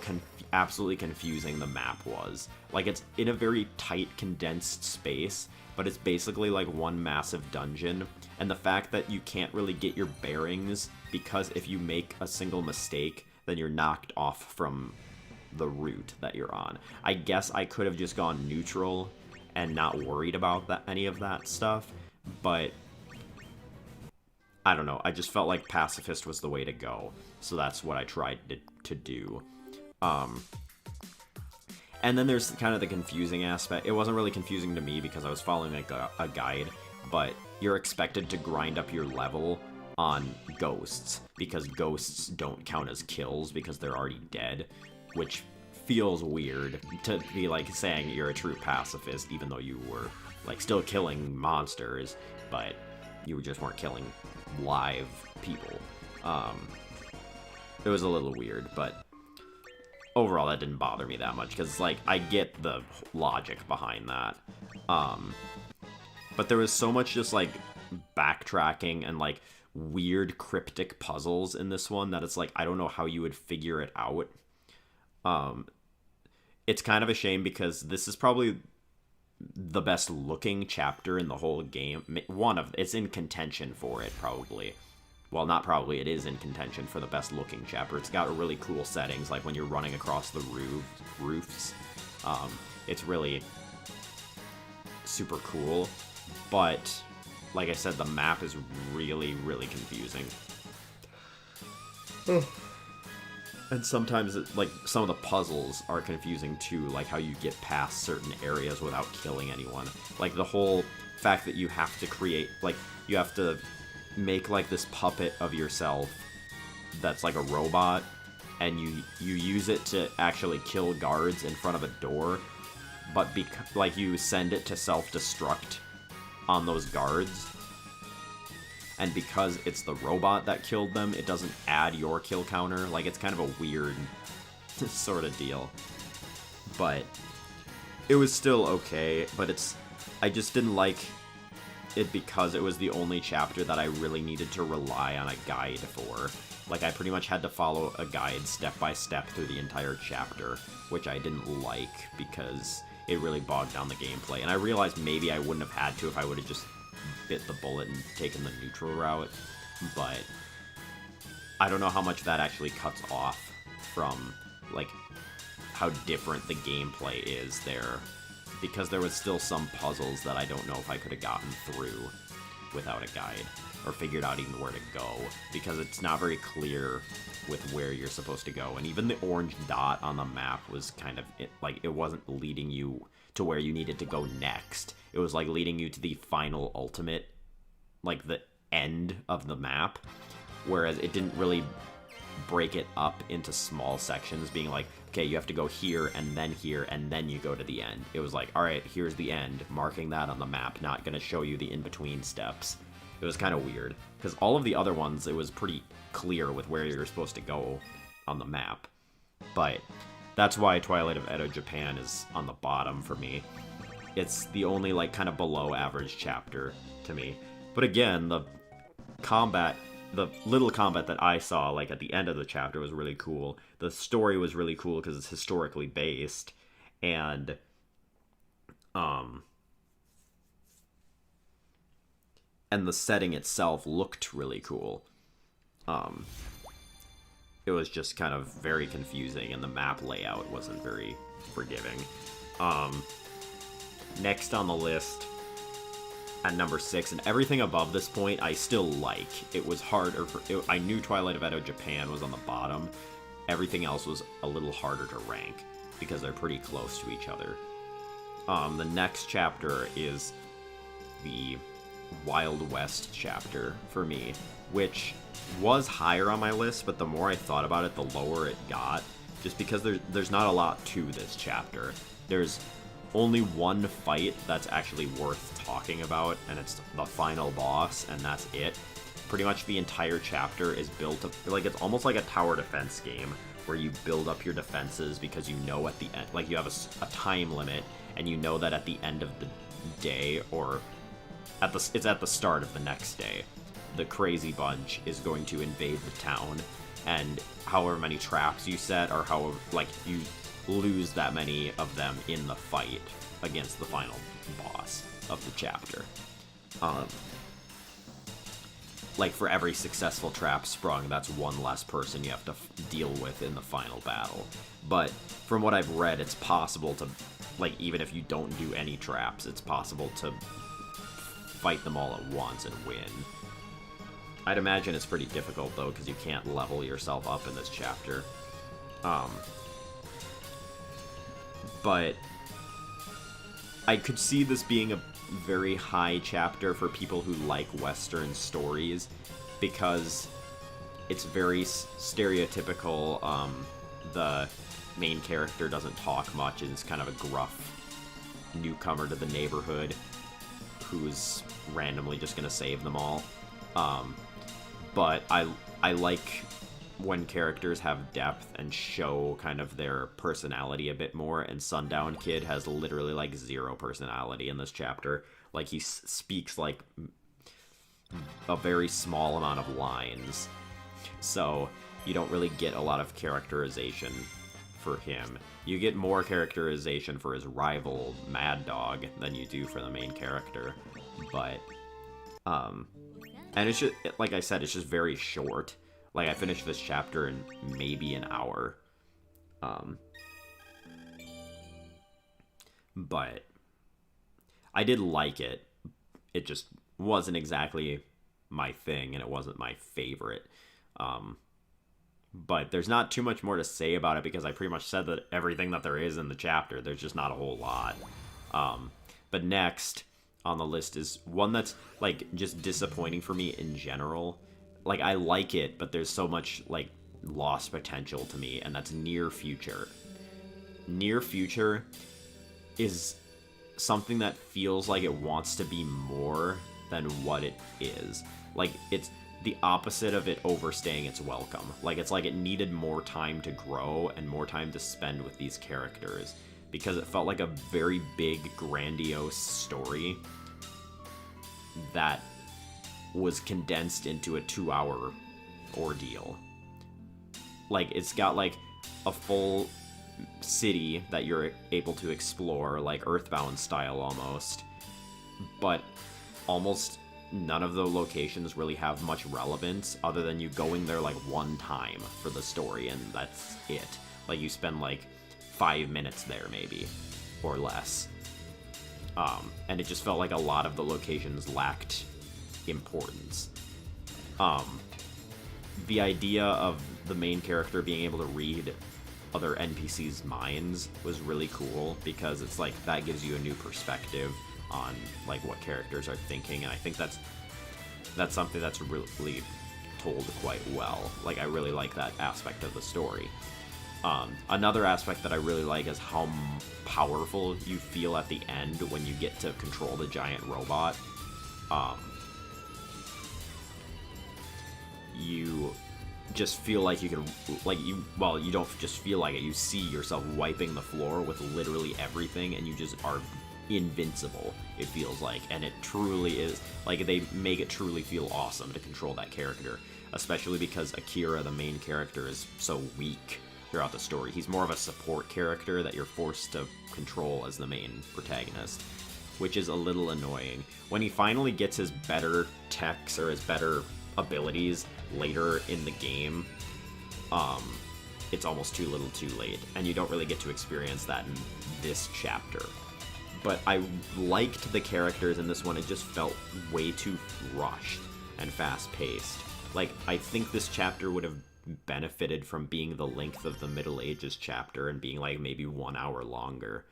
absolutely confusing the map was. Like, it's in a very tight, condensed space, but it's basically like one massive dungeon, and the fact that you can't really get your bearings, because if you make a single mistake, then you're knocked off from the route that you're on. I guess I could have just gone neutral and not worried about any of that stuff, but I don't know. I just felt like pacifist was the way to go, so that's what I tried to do. And then there's kind of the confusing aspect. It wasn't really confusing to me because I was following a guide, but you're expected to grind up your level on ghosts, because ghosts don't count as kills because they're already dead, which feels weird to be like saying you're a true pacifist even though you were like still killing monsters, but you just weren't killing live people. It was a little weird, but overall that didn't bother me that much because like I get the logic behind that. But there was so much just like backtracking and like weird cryptic puzzles in this one that it's like I don't know how you would figure it out. It's kind of a shame because this is probably the best looking chapter in the whole game. It's in contention for it, probably. Well, not probably, it is in contention for the best looking chapter. It's got really cool settings, like when you're running across the roofs. It's really super cool, but like I said, the map is really, really confusing. And sometimes, like, some of the puzzles are confusing too, like how you get past certain areas without killing anyone. Like, the whole fact that you have to create, like, you have to make, like, this puppet of yourself that's like a robot, and you use it to actually kill guards in front of a door, but, like, you send it to self-destruct on those guards. And because it's the robot that killed them, it doesn't add your kill counter. Like, it's kind of a weird sort of deal. But it was still okay, but I just didn't like it because it was the only chapter that I really needed to rely on a guide for. Like, I pretty much had to follow a guide step by step through the entire chapter, which I didn't like because it really bogged down the gameplay. And I realized maybe I wouldn't have had to if I would have just bit the bullet and taken the neutral route, but I don't know how much that actually cuts off from, like, how different the gameplay is there, because there was still some puzzles that I don't know if I could have gotten through without a guide, or figured out even where to go, because it's not very clear with where you're supposed to go. And even the orange dot on the map was kind of, it wasn't leading you to where you needed to go next. It was, like, leading you to the final ultimate, like, the end of the map. Whereas it didn't really break it up into small sections, being like, okay, you have to go here, and then you go to the end. It was like, alright, here's the end, marking that on the map, not gonna show you the in-between steps. It was kind of weird, because all of the other ones, it was pretty clear with where you're supposed to go on the map. But that's why Twilight of Edo Japan is on the bottom for me. It's the only, like, kind of below average chapter to me. But again, the little combat that I saw, like, at the end of the chapter was really cool. The story was really cool because it's historically based, and the setting itself looked really cool. It was just kind of very confusing, and the map layout wasn't very forgiving. Next on the list, at number 6, and everything above this point I still like. It was harder I knew Twilight of Edo Japan was on the bottom. Everything else was a little harder to rank because they're pretty close to each other. The next chapter is the Wild West chapter for me, which was higher on my list, but the more I thought about it, the lower it got, just because there's not a lot to this chapter. There's only one fight that's actually worth talking about, and it's the final boss, and that's it. Pretty much the entire chapter is built up, like, it's almost like a tower defense game, where you build up your defenses because you know at the end, like, you have a time limit, and you know that at the end of the day, or it's at the start of the next day, the Crazy Bunch is going to invade the town, and however many traps you set, or however, like, you lose that many of them in the fight against the final boss of the chapter. Like, for every successful trap sprung, that's one less person you have to deal with in the final battle. But from what I've read, it's possible to, like, even if you don't do any traps, it's possible to fight them all at once and win. I'd imagine it's pretty difficult, though, because you can't level yourself up in this chapter. But I could see this being a very high chapter for people who like Western stories, because it's very stereotypical. The main character doesn't talk much and is kind of a gruff newcomer to the neighborhood who's randomly just gonna save them all. But I like when characters have depth and show kind of their personality a bit more, and Sundown Kid has literally, like, 0 personality in this chapter. Like, he speaks, like, a very small amount of lines, so you don't really get a lot of characterization for him. You get more characterization for his rival, Mad Dog, than you do for the main character, but, and it's just, like I said, it's just very short. Like, I finished this chapter in maybe an hour. But I did like it. It just wasn't exactly my thing, and it wasn't my favorite. But there's not too much more to say about it, because I pretty much said that everything that there is in the chapter. There's just not a whole lot. But next on the list is one that's, like, just disappointing for me in general. Like, I like it, but there's so much, like, lost potential to me, and that's Near Future. Near Future is something that feels like it wants to be more than what it is. Like, it's the opposite of it overstaying its welcome. Like, it's like it needed more time to grow and more time to spend with these characters, because it felt like a very big, grandiose story that was condensed into a 2-hour ordeal. Like, it's got, like, a full city that you're able to explore, like Earthbound style almost, but almost none of the locations really have much relevance other than you going there, like, one time for the story, and that's it. Like, you spend, like, 5 minutes there, maybe, or less. And it just felt like a lot of the locations lacked importance. The idea of the main character being able to read other NPCs' minds was really cool, because it's like that gives you a new perspective on like what characters are thinking, and I think that's something that's really told quite well. Like, I really like that aspect of the story. Another aspect that I really like is how powerful you feel at the end when you get to control the giant robot. You just feel like you can, like, you don't just feel like it, you see yourself wiping the floor with literally everything, and you just are invincible, it feels like. And it truly is, like, they make it truly feel awesome to control that character, especially because Akira, the main character, is so weak throughout the story. He's more of a support character that you're forced to control as the main protagonist, which is a little annoying. When he finally gets his better techs or his better abilities later in the game, it's almost too little too late, and you don't really get to experience that in this chapter. But I liked the characters in this one. It just felt way too rushed and fast-paced. Like, I think this chapter would have benefited from being the length of the Middle Ages chapter and being like maybe 1 hour longer.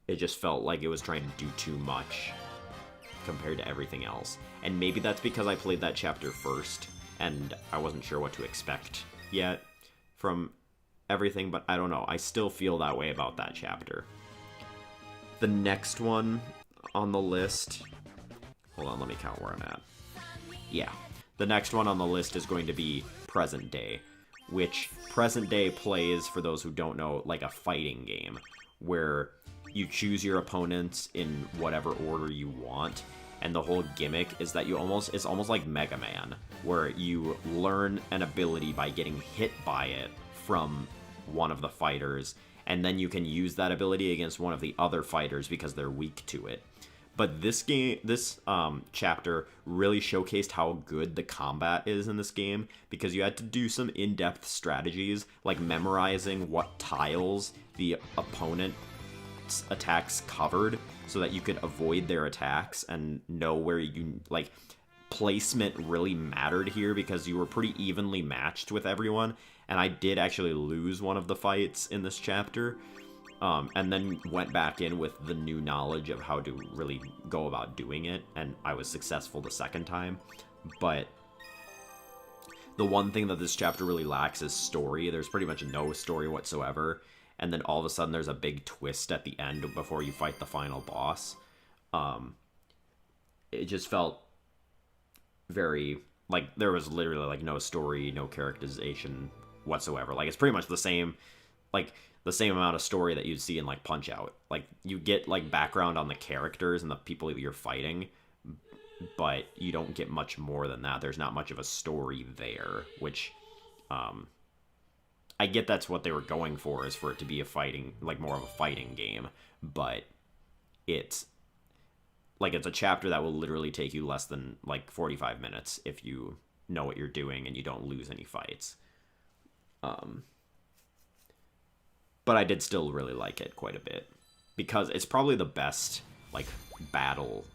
It just felt like it was trying to do too much compared to everything else. And maybe that's because I played that chapter first and I wasn't sure what to expect yet from everything, but I don't know. I still feel that way about that chapter. The next one on the list... Hold on, let me count where I'm at. Yeah. The next one on the list is going to be Present Day, which Present Day plays, for those who don't know, like a fighting game, where you choose your opponents in whatever order you want, and the whole gimmick is that it's almost like Mega Man, where you learn an ability by getting hit by it from one of the fighters, and then you can use that ability against one of the other fighters because they're weak to it. But this chapter really showcased how good the combat is in this game, because you had to do some in-depth strategies, like memorizing what tiles the opponent's attacks covered, so that you could avoid their attacks and know where you, like, placement really mattered here, because you were pretty evenly matched with everyone, and I did actually lose one of the fights in this chapter. And then went back in with the new knowledge of how to really go about doing it, and I was successful the second time. But the one thing that this chapter really lacks is story. There's pretty much no story whatsoever, and then all of a sudden there's a big twist at the end before you fight the final boss. It just felt very, like, there was literally, like, no story, no characterization whatsoever. Like, it's pretty much the same, like, the same amount of story that you'd see in, like, Punch-Out. Like, you get, like, background on the characters and the people that you're fighting, but you don't get much more than that. There's not much of a story there, which, I get that's what they were going for, is for it to be a fighting, like, more of a fighting game, but it's, like, it's a chapter that will literally take you less than, like, 45 minutes if you know what you're doing and you don't lose any fights. But I did still really like it quite a bit, because it's probably the best, like, battle,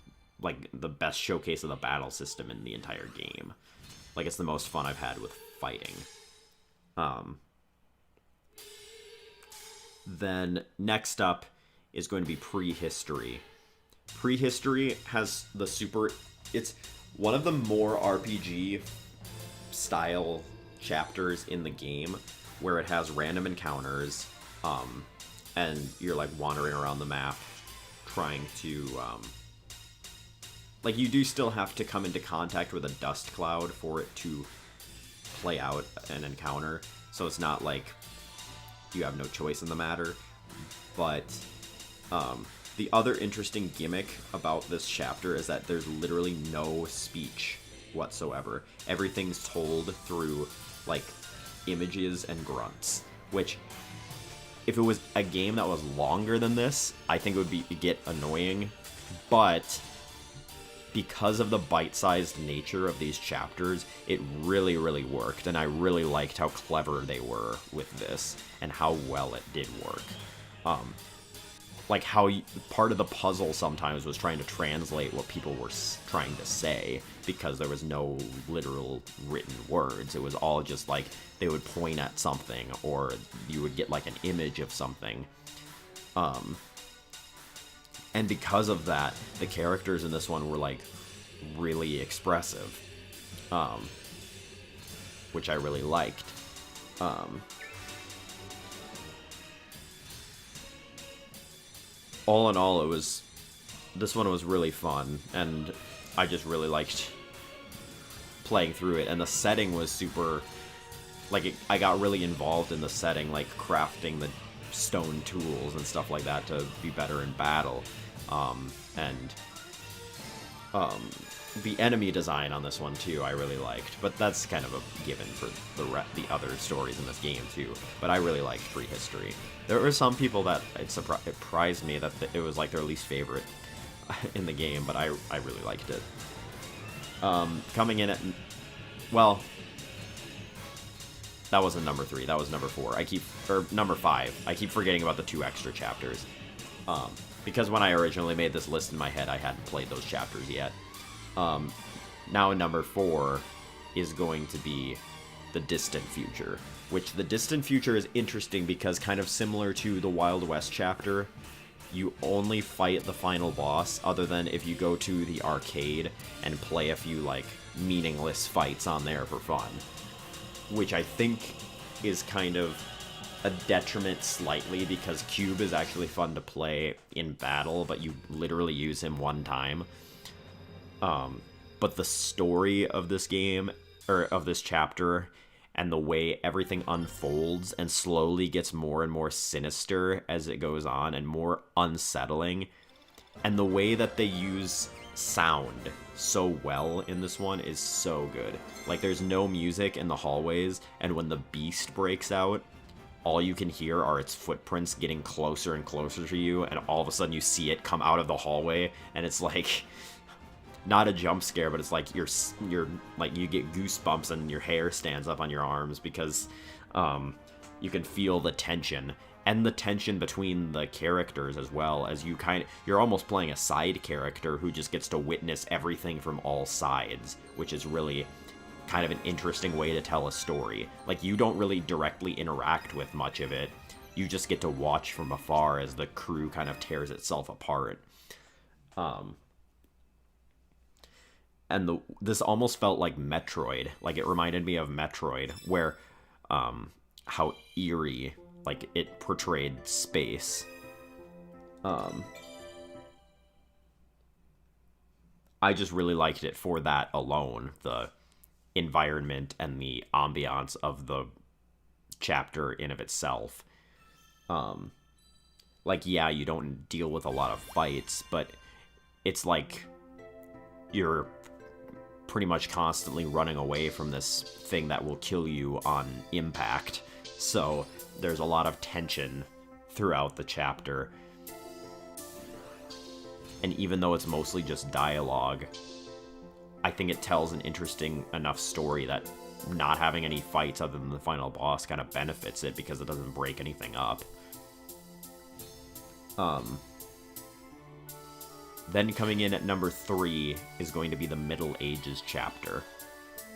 like, the best showcase of the battle system in the entire game. Like, it's the most fun I've had with fighting. Then next up is going to be Prehistory. Prehistory has the it's one of the more RPG style chapters in the game, where it has random encounters, and you're, like, wandering around the map trying to, like, you do still have to come into contact with a dust cloud for it to play out an encounter, so it's not like you have no choice in the matter. But the other interesting gimmick about this chapter is that there's literally no speech whatsoever. Everything's told through, like, images and grunts, which, if it was a game that was longer than this, I think it would get annoying. But because of the bite-sized nature of these chapters, it really, really worked, and I really liked how clever they were with this and how well it did work. like how part of the puzzle sometimes was trying to translate what people were trying to say, because there was no literal written words. It was all just like they would point at something, or you would get like an image of something. And because of that, the characters in this one were like really expressive, which I really liked. All in all, this one was really fun, and I just really liked playing through it. And the setting was super, like, I got really involved in the setting, like crafting the stone tools and stuff like that to be better in battle. The enemy design on this one too, I really liked, but that's kind of a given for the other stories in this game too. But I really liked Prehistory. There were some people that it surprised me that it was like their least favorite in the game, but I really liked it. Coming in at, well, that wasn't number 3. That was number 4. Number 5. I keep forgetting about the 2 extra chapters. Because when I originally made this list in my head, I hadn't played those chapters yet. Now number 4 is going to be the Distant Future, which the Distant Future is interesting because, kind of similar to the Wild West chapter, you only fight the final boss, other than if you go to the arcade and play a few like meaningless fights on there for fun, which I think is kind of a detriment slightly, because Cube is actually fun to play in battle, but you literally use him one time. But the story of this game, or of this chapter, and the way everything unfolds and slowly gets more and more sinister as it goes on, and more unsettling, and the way that they use sound so well in this one is so good. Like, there's no music in the hallways, and when the beast breaks out, all you can hear are its footprints getting closer and closer to you, and all of a sudden you see it come out of the hallway, and it's like, not a jump scare, but it's like you're like, you get goosebumps and your hair stands up on your arms, because you can feel the tension, and the tension between the characters as well, as you're almost playing a side character who just gets to witness everything from all sides, which is really kind of an interesting way to tell a story. Like, you don't really directly interact with much of it. You just get to watch from afar as the crew kind of tears itself apart. And this almost felt like Metroid. Like, it reminded me of Metroid, where how eerie, like, it portrayed space. I just really liked it for that alone. The environment and the ambiance of the chapter in of itself. Like, yeah, you don't deal with a lot of fights, but it's like you're pretty much constantly running away from this thing that will kill you on impact. So there's a lot of tension throughout the chapter. And even though it's mostly just dialogue, I think it tells an interesting enough story that not having any fights other than the final boss kind of benefits it, because it doesn't break anything up. Then coming in at number 3 is going to be the Middle Ages chapter.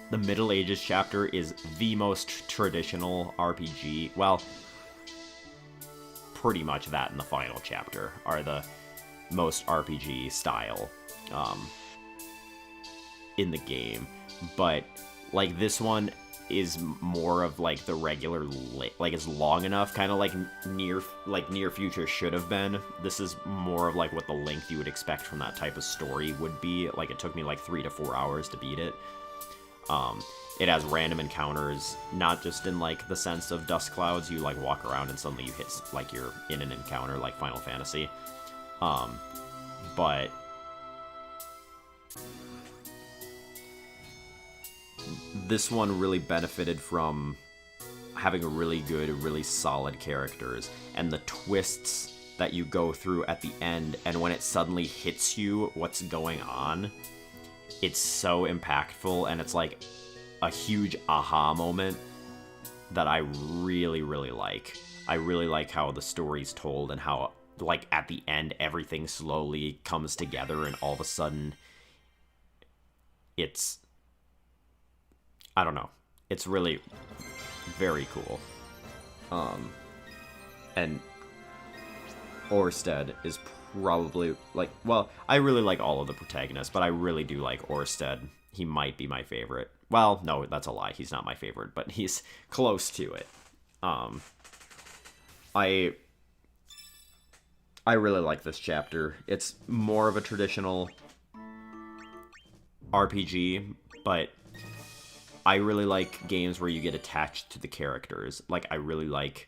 The Middle Ages chapter is the most traditional RPG. Well, pretty much that and the final chapter are the most RPG style in the game. But, like, this one is more of like the regular, like, it's long enough, kind of like near future should have been. This is more of like what the length you would expect from that type of story would be. Like, it took me like 3 to 4 hours to beat it. It has random encounters, not just in like the sense of Dust Clouds, you like walk around and suddenly you hit, like, you're in an encounter like Final Fantasy. But this one really benefited from having really good, really solid characters, and the twists that you go through at the end, and when it suddenly hits you what's going on, it's so impactful, and it's like a huge aha moment that I really, really like. I really like how the story's told and how like at the end everything slowly comes together and all of a sudden it's, I don't know, it's really very cool. And Orsted is probably like, well, I really like all of the protagonists, but I really do like Orsted. He might be my favorite. Well, no, that's a lie. He's not my favorite, but he's close to it. I really like this chapter. It's more of a traditional RPG, but I really like games where you get attached to the characters. Like, I really like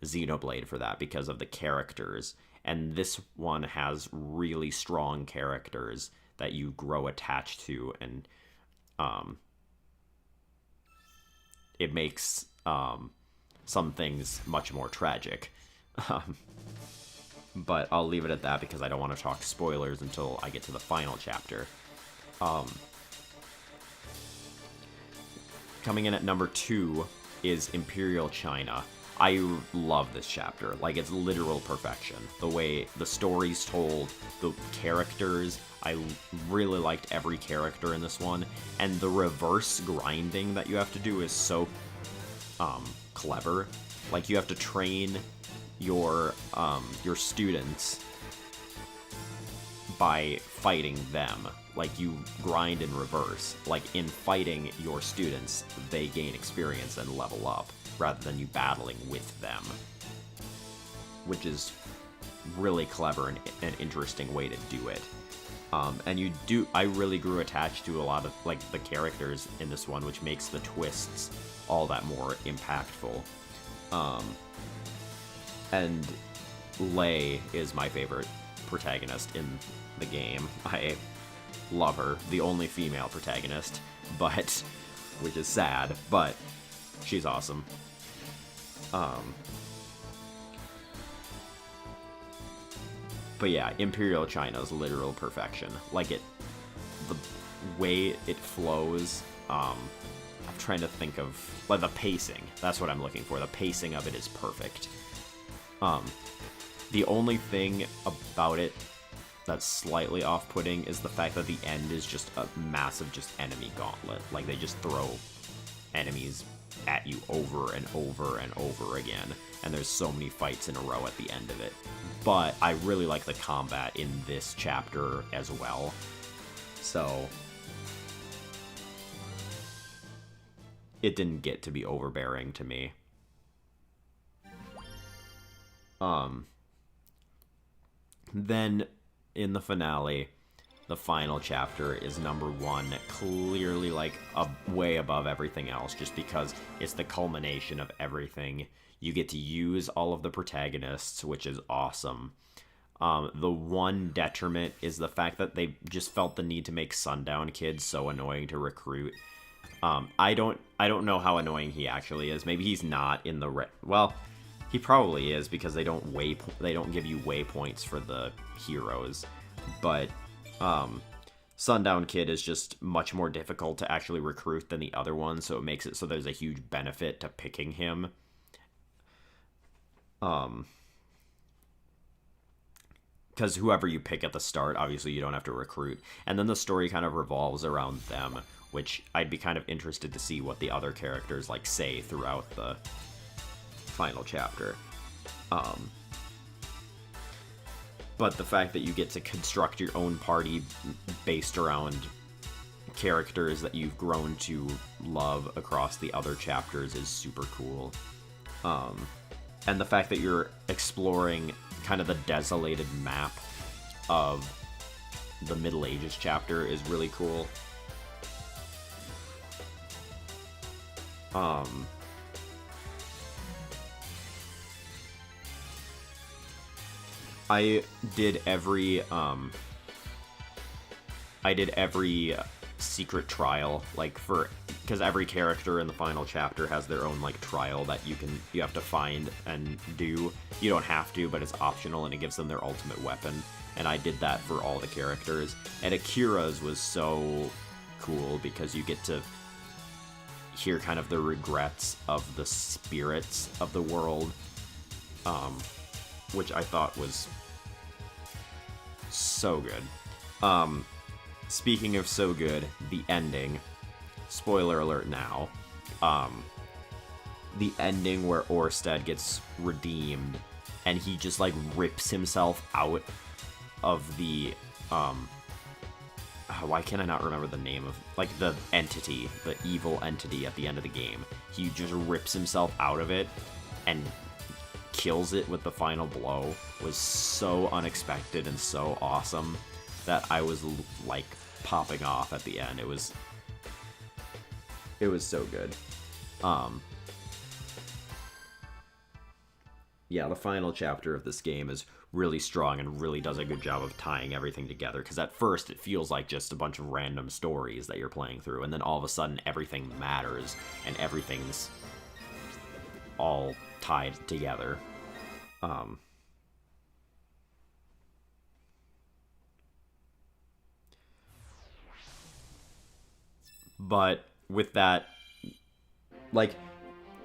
Xenoblade for that because of the characters. And this one has really strong characters that you grow attached to, and it makes some things much more tragic. But I'll leave it at that because I don't want to talk spoilers until I get to the final chapter. Coming in at number 2 is Imperial China. I love this chapter. Like, it's literal perfection. The way the story's told, the characters, I really liked every character in this one. And the reverse grinding that you have to do is so clever. Like, you have to train your students by fighting them. Like, you grind in reverse. Like, in fighting your students, they gain experience and level up, rather than you battling with them. Which is really clever and an interesting way to do it. And I really grew attached to a lot of, like, the characters in this one, which makes the twists all that more impactful. And Lei is my favorite protagonist in the game. I love her. The only female protagonist, but, which is sad, but she's awesome. But yeah, Imperial China is literal perfection. Like, the way it flows, I'm trying to think of, like, the pacing. That's what I'm looking for. The pacing of it is perfect. The only thing about it that's slightly off-putting is the fact that the end is just a massive just enemy gauntlet. Like, they just throw enemies at you over and over and over again, and there's so many fights in a row at the end of it. But I really like the combat in this chapter as well. So it didn't get to be overbearing to me. Then in the finale, the final chapter is number 1, clearly like way above everything else, just because it's the culmination of everything. You get to use all of the protagonists, which is awesome. The one detriment is the fact that they just felt the need to make Sundown Kid so annoying to recruit. I don't know how annoying he actually is. Maybe he's not in the well, he probably is, because they don't give you waypoints for the heroes. But Sundown Kid is just much more difficult to actually recruit than the other one, so it makes it so there's a huge benefit to picking him. Because whoever you pick at the start, obviously you don't have to recruit. And then the story kind of revolves around them, which I'd be kind of interested to see what the other characters, like, say throughout the final chapter. But the fact that you get to construct your own party based around characters that you've grown to love across the other chapters is super cool. And the fact that you're exploring kind of the desolated map of the Middle Ages chapter is really cool. I did every secret trial, like, because every character in the final chapter has their own, like, trial that you have to find and do. You don't have to, but it's optional, and it gives them their ultimate weapon. And I did that for all the characters. And Akira's was so cool because you get to hear kind of the regrets of the spirits of the world, which I thought was So good. Speaking of so good, the ending. Spoiler alert now. The ending where Orsted gets redeemed and he just like rips himself out of the why can I not remember the name of like the entity, the evil entity at the end of the game. He just rips himself out of it and kills it with the final blow was so unexpected and so awesome that I was like popping off at the end. It was so good. Yeah, the final chapter of this game is really strong and really does a good job of tying everything together, because at first it feels like just a bunch of random stories that you're playing through, and then all of a sudden everything matters and everything's all tied together. But with that, like,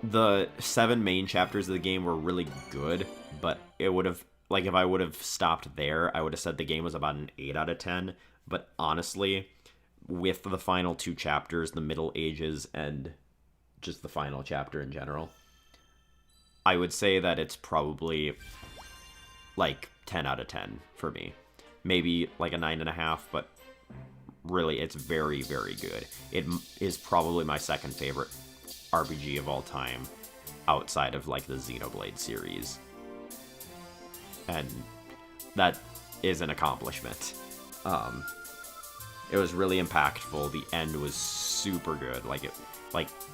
the 7 main chapters of the game were really good, but it would have, like, if I would have stopped there, I would have said the game was about an 8 out of 10. But honestly, with the final 2 chapters, the Middle Ages, and just the final chapter in general, I would say that it's probably, like, 10 out of 10 for me. Maybe, like, a 9.5, but really, it's very, very good. It is probably my second favorite RPG of all time, outside of like the Xenoblade series, and that is an accomplishment. It was really impactful. The end was super good.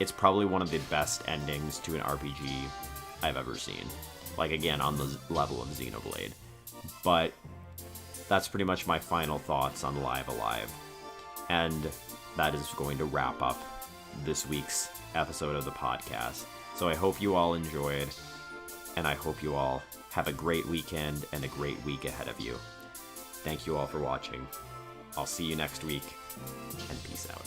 It's probably one of the best endings to an RPG I've ever seen. Like, again, on the level of Xenoblade. But that's pretty much my final thoughts on Live Alive, and that is going to wrap up this week's episode of the podcast. So I hope you all enjoyed, and I hope you all have a great weekend and a great week ahead of you. Thank you all for watching. I'll see you next week, and peace out.